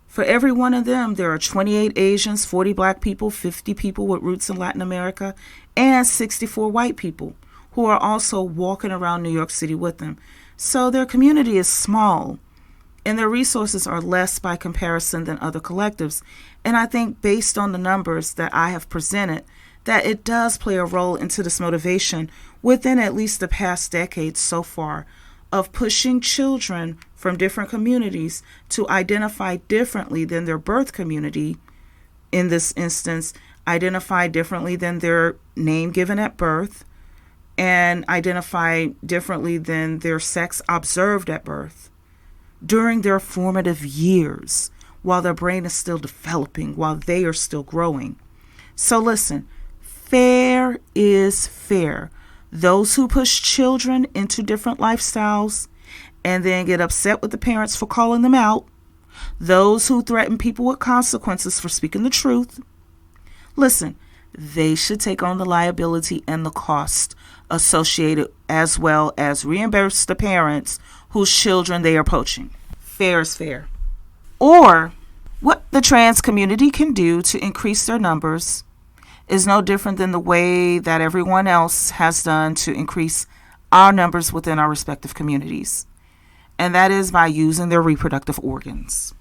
for every one of them, there are 28 Asians, 40 black people, 50 people with roots in Latin America, and 64 white people who are also walking around New York City with them. So their community is small, and their resources are less by comparison than other collectives. And I think based on the numbers that I have presented, that it does play a role into this motivation within at least the past decade so far of pushing children from different communities to identify differently than their birth community, in this instance, identify differently than their name given at birth, and identify differently than their sex observed at birth during their formative years, while their brain is still developing, while they are still growing. So listen, fair is fair. Those who push children into different lifestyles and then get upset with the parents for calling them out, those who threaten people with consequences for speaking the truth, listen, they should take on the liability and the cost associated, as well as reimburse the parents whose children they are poaching. Fair is fair. Or what the trans community can do to increase their numbers is no different than the way that everyone else has done to increase our numbers within our respective communities. And that is by using their reproductive organs.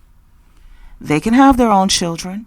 They can have their own children.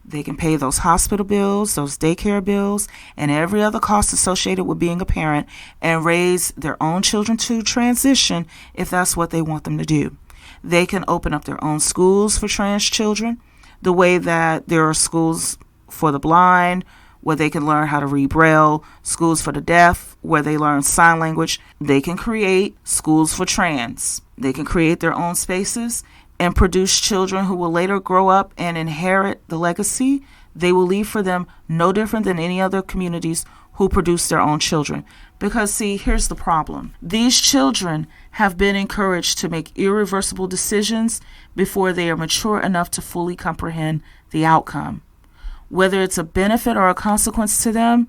They can pay those hospital bills, those daycare bills, and every other cost associated with being a parent, and raise their own children to transition if that's what they want them to do. They can open up their own schools for trans children, the way that there are schools for the blind, where they can learn how to read Braille, schools for the deaf, where they learn sign language. They can create schools for trans. They can create their own spaces and produce children who will later grow up and inherit the legacy they will leave for them, no different than any other communities who produce their own children. Because, see, here's the problem. These children have been encouraged to make irreversible decisions before they are mature enough to fully comprehend the outcome. Whether it's a benefit or a consequence to them,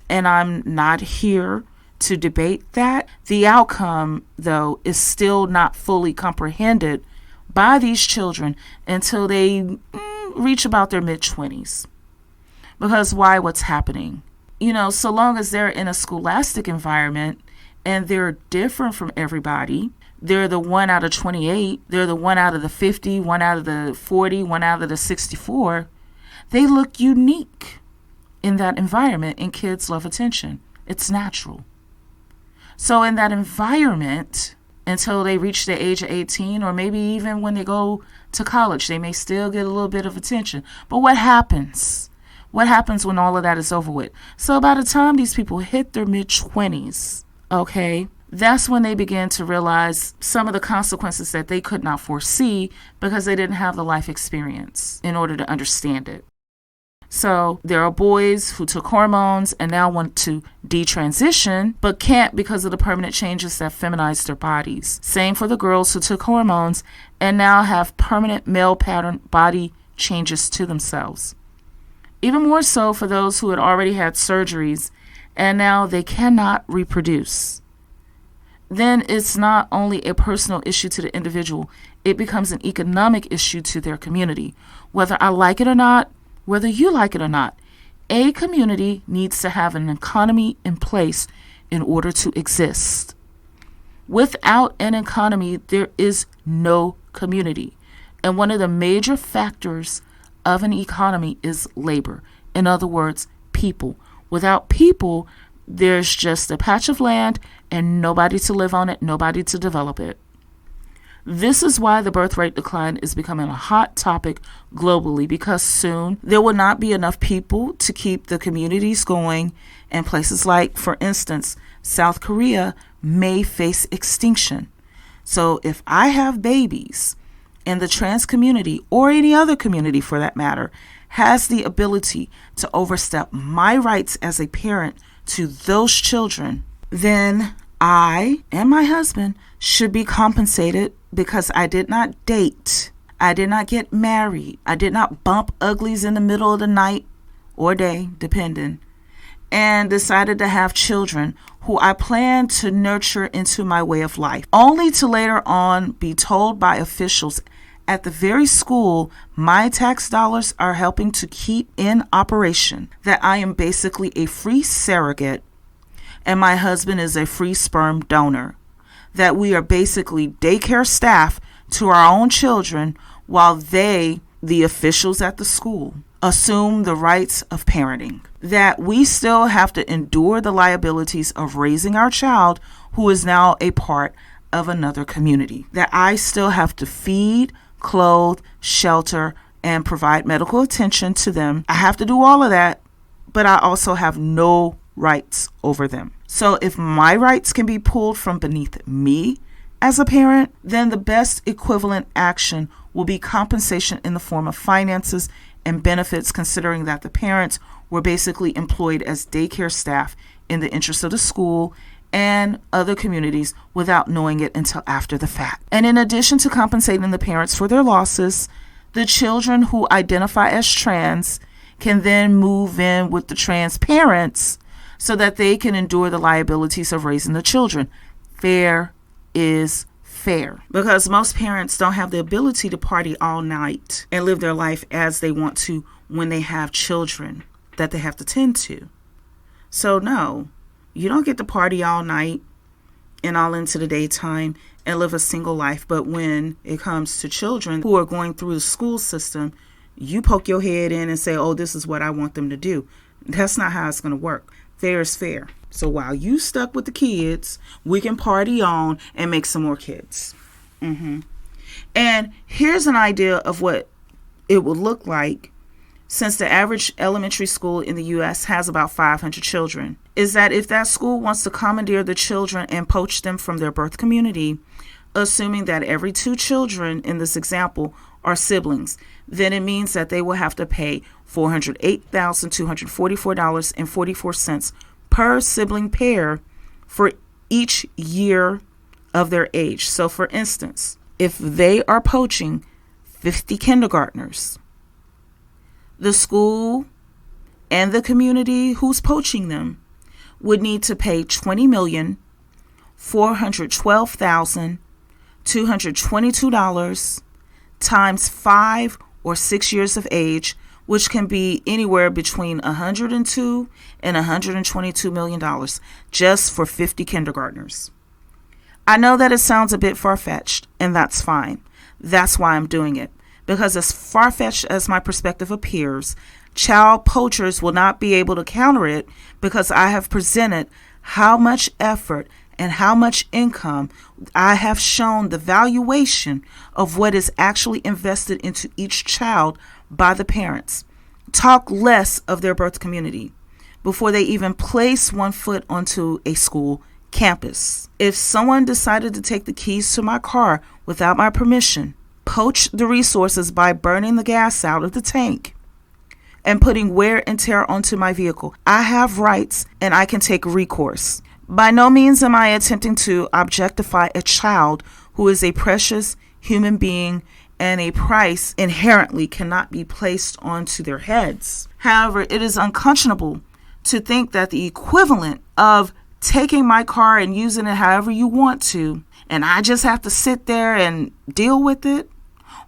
and I'm not here to debate that, the outcome, though, is still not fully comprehended by these children until they reach about their mid-20s. Because why? What's happening? So long as they're in a scholastic environment and they're different from everybody, they're the 1 out of 28, they're the 1 out of the 50, 1 out of the 40, 1 out of the 64, they look unique in that environment, and kids love attention. It's natural. So in that environment, until they reach the age of 18, or maybe even when they go to college, they may still get a little bit of attention. But what happens? What happens when all of that is over with? So by the time these people hit their mid-20s, okay, that's when they begin to realize some of the consequences that they could not foresee because they didn't have the life experience in order to understand it. So there are boys who took hormones and now want to detransition, but can't because of the permanent changes that feminize their bodies. Same for the girls who took hormones and now have permanent male pattern body changes to themselves. Even more so for those who had already had surgeries and now they cannot reproduce. Then it's not only a personal issue to the individual, it becomes an economic issue to their community. Whether I like it or not, whether you like it or not, a community needs to have an economy in place in order to exist. Without an economy, there is no community. And one of the major factors of an economy is labor. In other words, people. Without people, there's just a patch of land and nobody to live on it, nobody to develop it. This is why the birth rate decline is becoming a hot topic globally, because soon there will not be enough people to keep the communities going, and places like, for instance, South Korea may face extinction. So if I have babies and the trans community, or any other community for that matter, has the ability to overstep my rights as a parent to those children, then I and my husband should be compensated because I did not date. I did not get married. I did not bump uglies in the middle of the night or day, depending, and decided to have children who I plan to nurture into my way of life, only to later on be told by officials at the very school my tax dollars are helping to keep in operation that I am basically a free surrogate and my husband is a free sperm donor, that we are basically daycare staff to our own children while they, the officials at the school, assume the rights of parenting, that we still have to endure the liabilities of raising our child who is now a part of another community, that I still have to feed, clothe, shelter, and provide medical attention to them. I have to do all of that, but I also have no rights over them. So if my rights can be pulled from beneath me as a parent, then the best equivalent action will be compensation in the form of finances and benefits, considering that the parents were basically employed as daycare staff in the interest of the school and other communities without knowing it until after the fact. And in addition to compensating the parents for their losses, the children who identify as trans can then move in with the trans parents so that they can endure the liabilities of raising the children. Fair is fair, because most parents don't have the ability to party all night and live their life as they want to when they have children that they have to tend to. So no, you don't get to party all night and all into the daytime and live a single life. But when it comes to children who are going through the school system, you poke your head in and say, oh, this is what I want them to do. That's not how it's going to work. Fair is fair. So while you stuck with the kids, we can party on and make some more kids. And here's an idea of what it would look like, since the average elementary school in the U.S. has about 500 children, is that if that school wants to commandeer the children and poach them from their birth community, assuming that every 2 children in this example are siblings, then it means that they will have to pay $408,244.44 per sibling pair for each year of their age. So for instance, if they are poaching 50 kindergartners, the school and the community who's poaching them would need to pay $20,412,222 times 5 or 6 years of age, which can be anywhere between $102 and $122 million just for 50 kindergartners. I know that it sounds a bit far-fetched, and that's fine. That's why I'm doing it. Because as far-fetched as my perspective appears, child poachers will not be able to counter it, because I have presented how much effort and how much income I have shown the valuation of what is actually invested into each child by the parents. Talk less of their birth community before they even place one foot onto a school campus. If someone decided to take the keys to my car without my permission, poach the resources by burning the gas out of the tank, and putting wear and tear onto my vehicle, I have rights and I can take recourse. By no means am I attempting to objectify a child who is a precious human being and a price inherently cannot be placed onto their heads. However, it is unconscionable to think that the equivalent of taking my car and using it however you want to, and I just have to sit there and deal with it,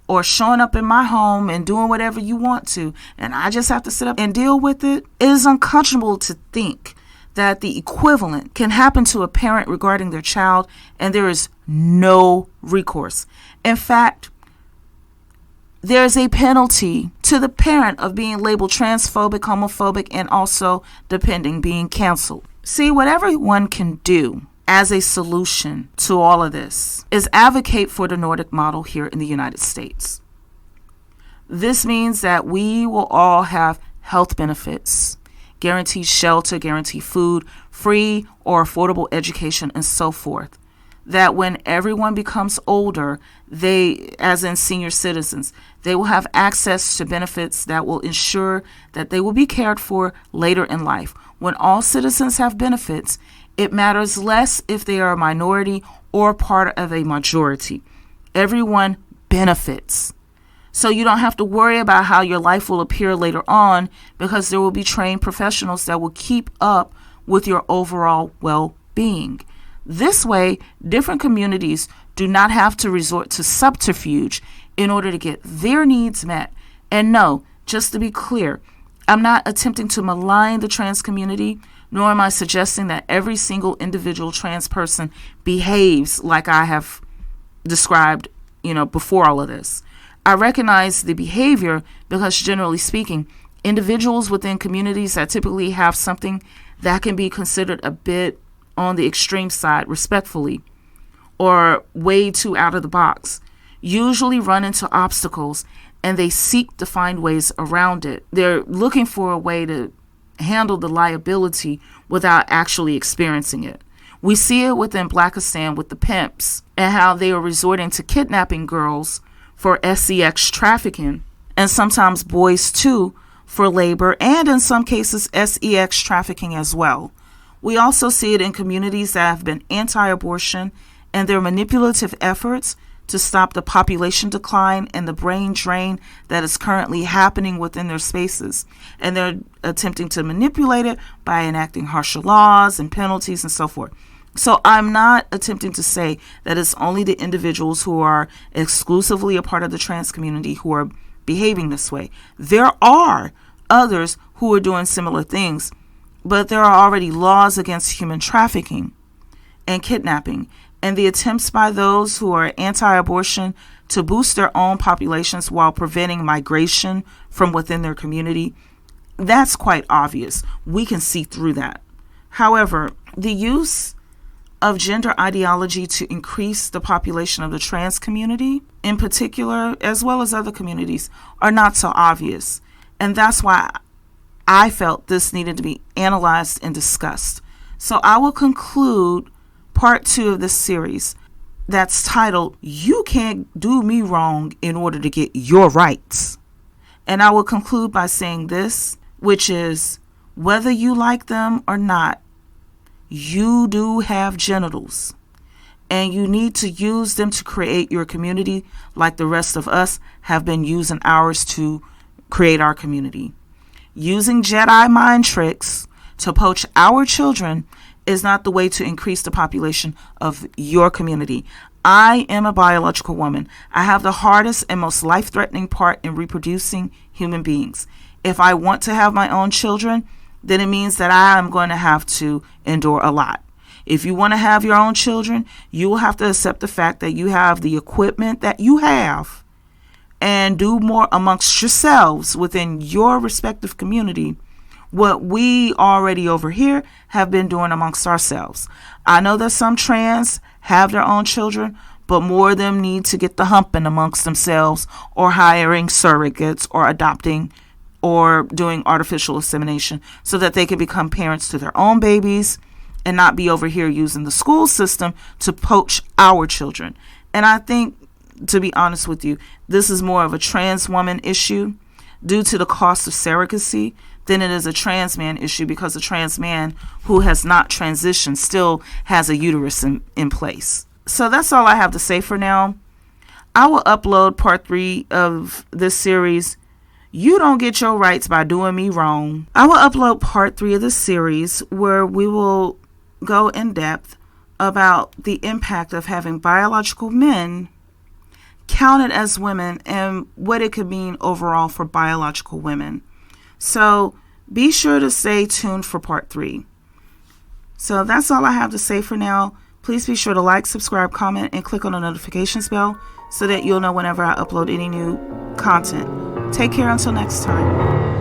or showing up in my home and doing whatever you want to, and I just have to sit up and deal with it. It is unconscionable to think that the equivalent can happen to a parent regarding their child, and there is no recourse. In fact, there's a penalty to the parent of being labeled transphobic, homophobic, and also, depending, being canceled. See, what everyone can do as a solution to all of this is advocate for the Nordic model here in the United States. This means that we will all have health benefits, guaranteed shelter, guaranteed food, free or affordable education, and so forth. That when everyone becomes older, they, as in senior citizens, they will have access to benefits that will ensure that they will be cared for later in life. When all citizens have benefits, It matters less if they are a minority or part of a majority. Everyone benefits. So you don't have to worry about how your life will appear later on, because there will be trained professionals that will keep up with your overall well-being. This way, different communities do not have to resort to subterfuge in order to get their needs met. And no, just to be clear, I'm not attempting to malign the trans community, nor am I suggesting that every single individual trans person behaves like I have described, before all of this. I recognize the behavior because, generally speaking, individuals within communities that typically have something that can be considered a bit on the extreme side, respectfully, or way too out of the box, usually run into obstacles, and they seek to find ways around it. They're looking for a way to handle the liability without actually experiencing it. We see it within Blackistan with the pimps and how they are resorting to kidnapping girls for sex trafficking, and sometimes boys too for labor, and in some cases sex trafficking as well. We also see it in communities that have been anti-abortion and their manipulative efforts to stop the population decline and the brain drain that is currently happening within their spaces. And they're attempting to manipulate it by enacting harsher laws and penalties and so forth. So I'm not attempting to say that it's only the individuals who are exclusively a part of the trans community who are behaving this way. There are others who are doing similar things, but there are already laws against human trafficking and kidnapping, and the attempts by those who are anti-abortion to boost their own populations while preventing migration from within their community, that's quite obvious. We can see through that. However, the use of gender ideology to increase the population of the trans community, in particular, as well as other communities, are not so obvious. And that's why I felt this needed to be analyzed and discussed. So I will conclude part 2 of this series that's titled, "You Can't Do Me Wrong in Order to Get Your Rights." And I will conclude by saying this, which is, whether you like them or not, you do have genitals, and you need to use them to create your community like the rest of us have been using ours to create our community. Using Jedi mind tricks to poach our children is not the way to increase the population of your community. I am a biological woman. I have the hardest and most life-threatening part in reproducing human beings. If I want to have my own children, then it means that I am going to have to endure a lot. If you want to have your own children, you will have to accept the fact that you have the equipment that you have and do more amongst yourselves within your respective community what we already over here have been doing amongst ourselves. I know that some trans have their own children, but more of them need to get the humping amongst themselves, or hiring surrogates, or adopting, or doing artificial insemination so that they can become parents to their own babies and not be over here using the school system to poach our children. And I think, to be honest with you, this is more of a trans woman issue due to the cost of surrogacy than it is a trans man issue, because a trans man who has not transitioned still has a uterus in place. So that's all I have to say for now. I will upload part 3 of this series, "You Don't Get Your Rights by Doing Me Wrong." I will upload part 3 of this series where we will go in depth about the impact of having biological men counted as women and what it could mean overall for biological women. So be sure to stay tuned for part 3. So that's all I have to say for now. Please be sure to like, subscribe, comment, and click on the notifications bell so that you'll know whenever I upload any new content. Take care until next time.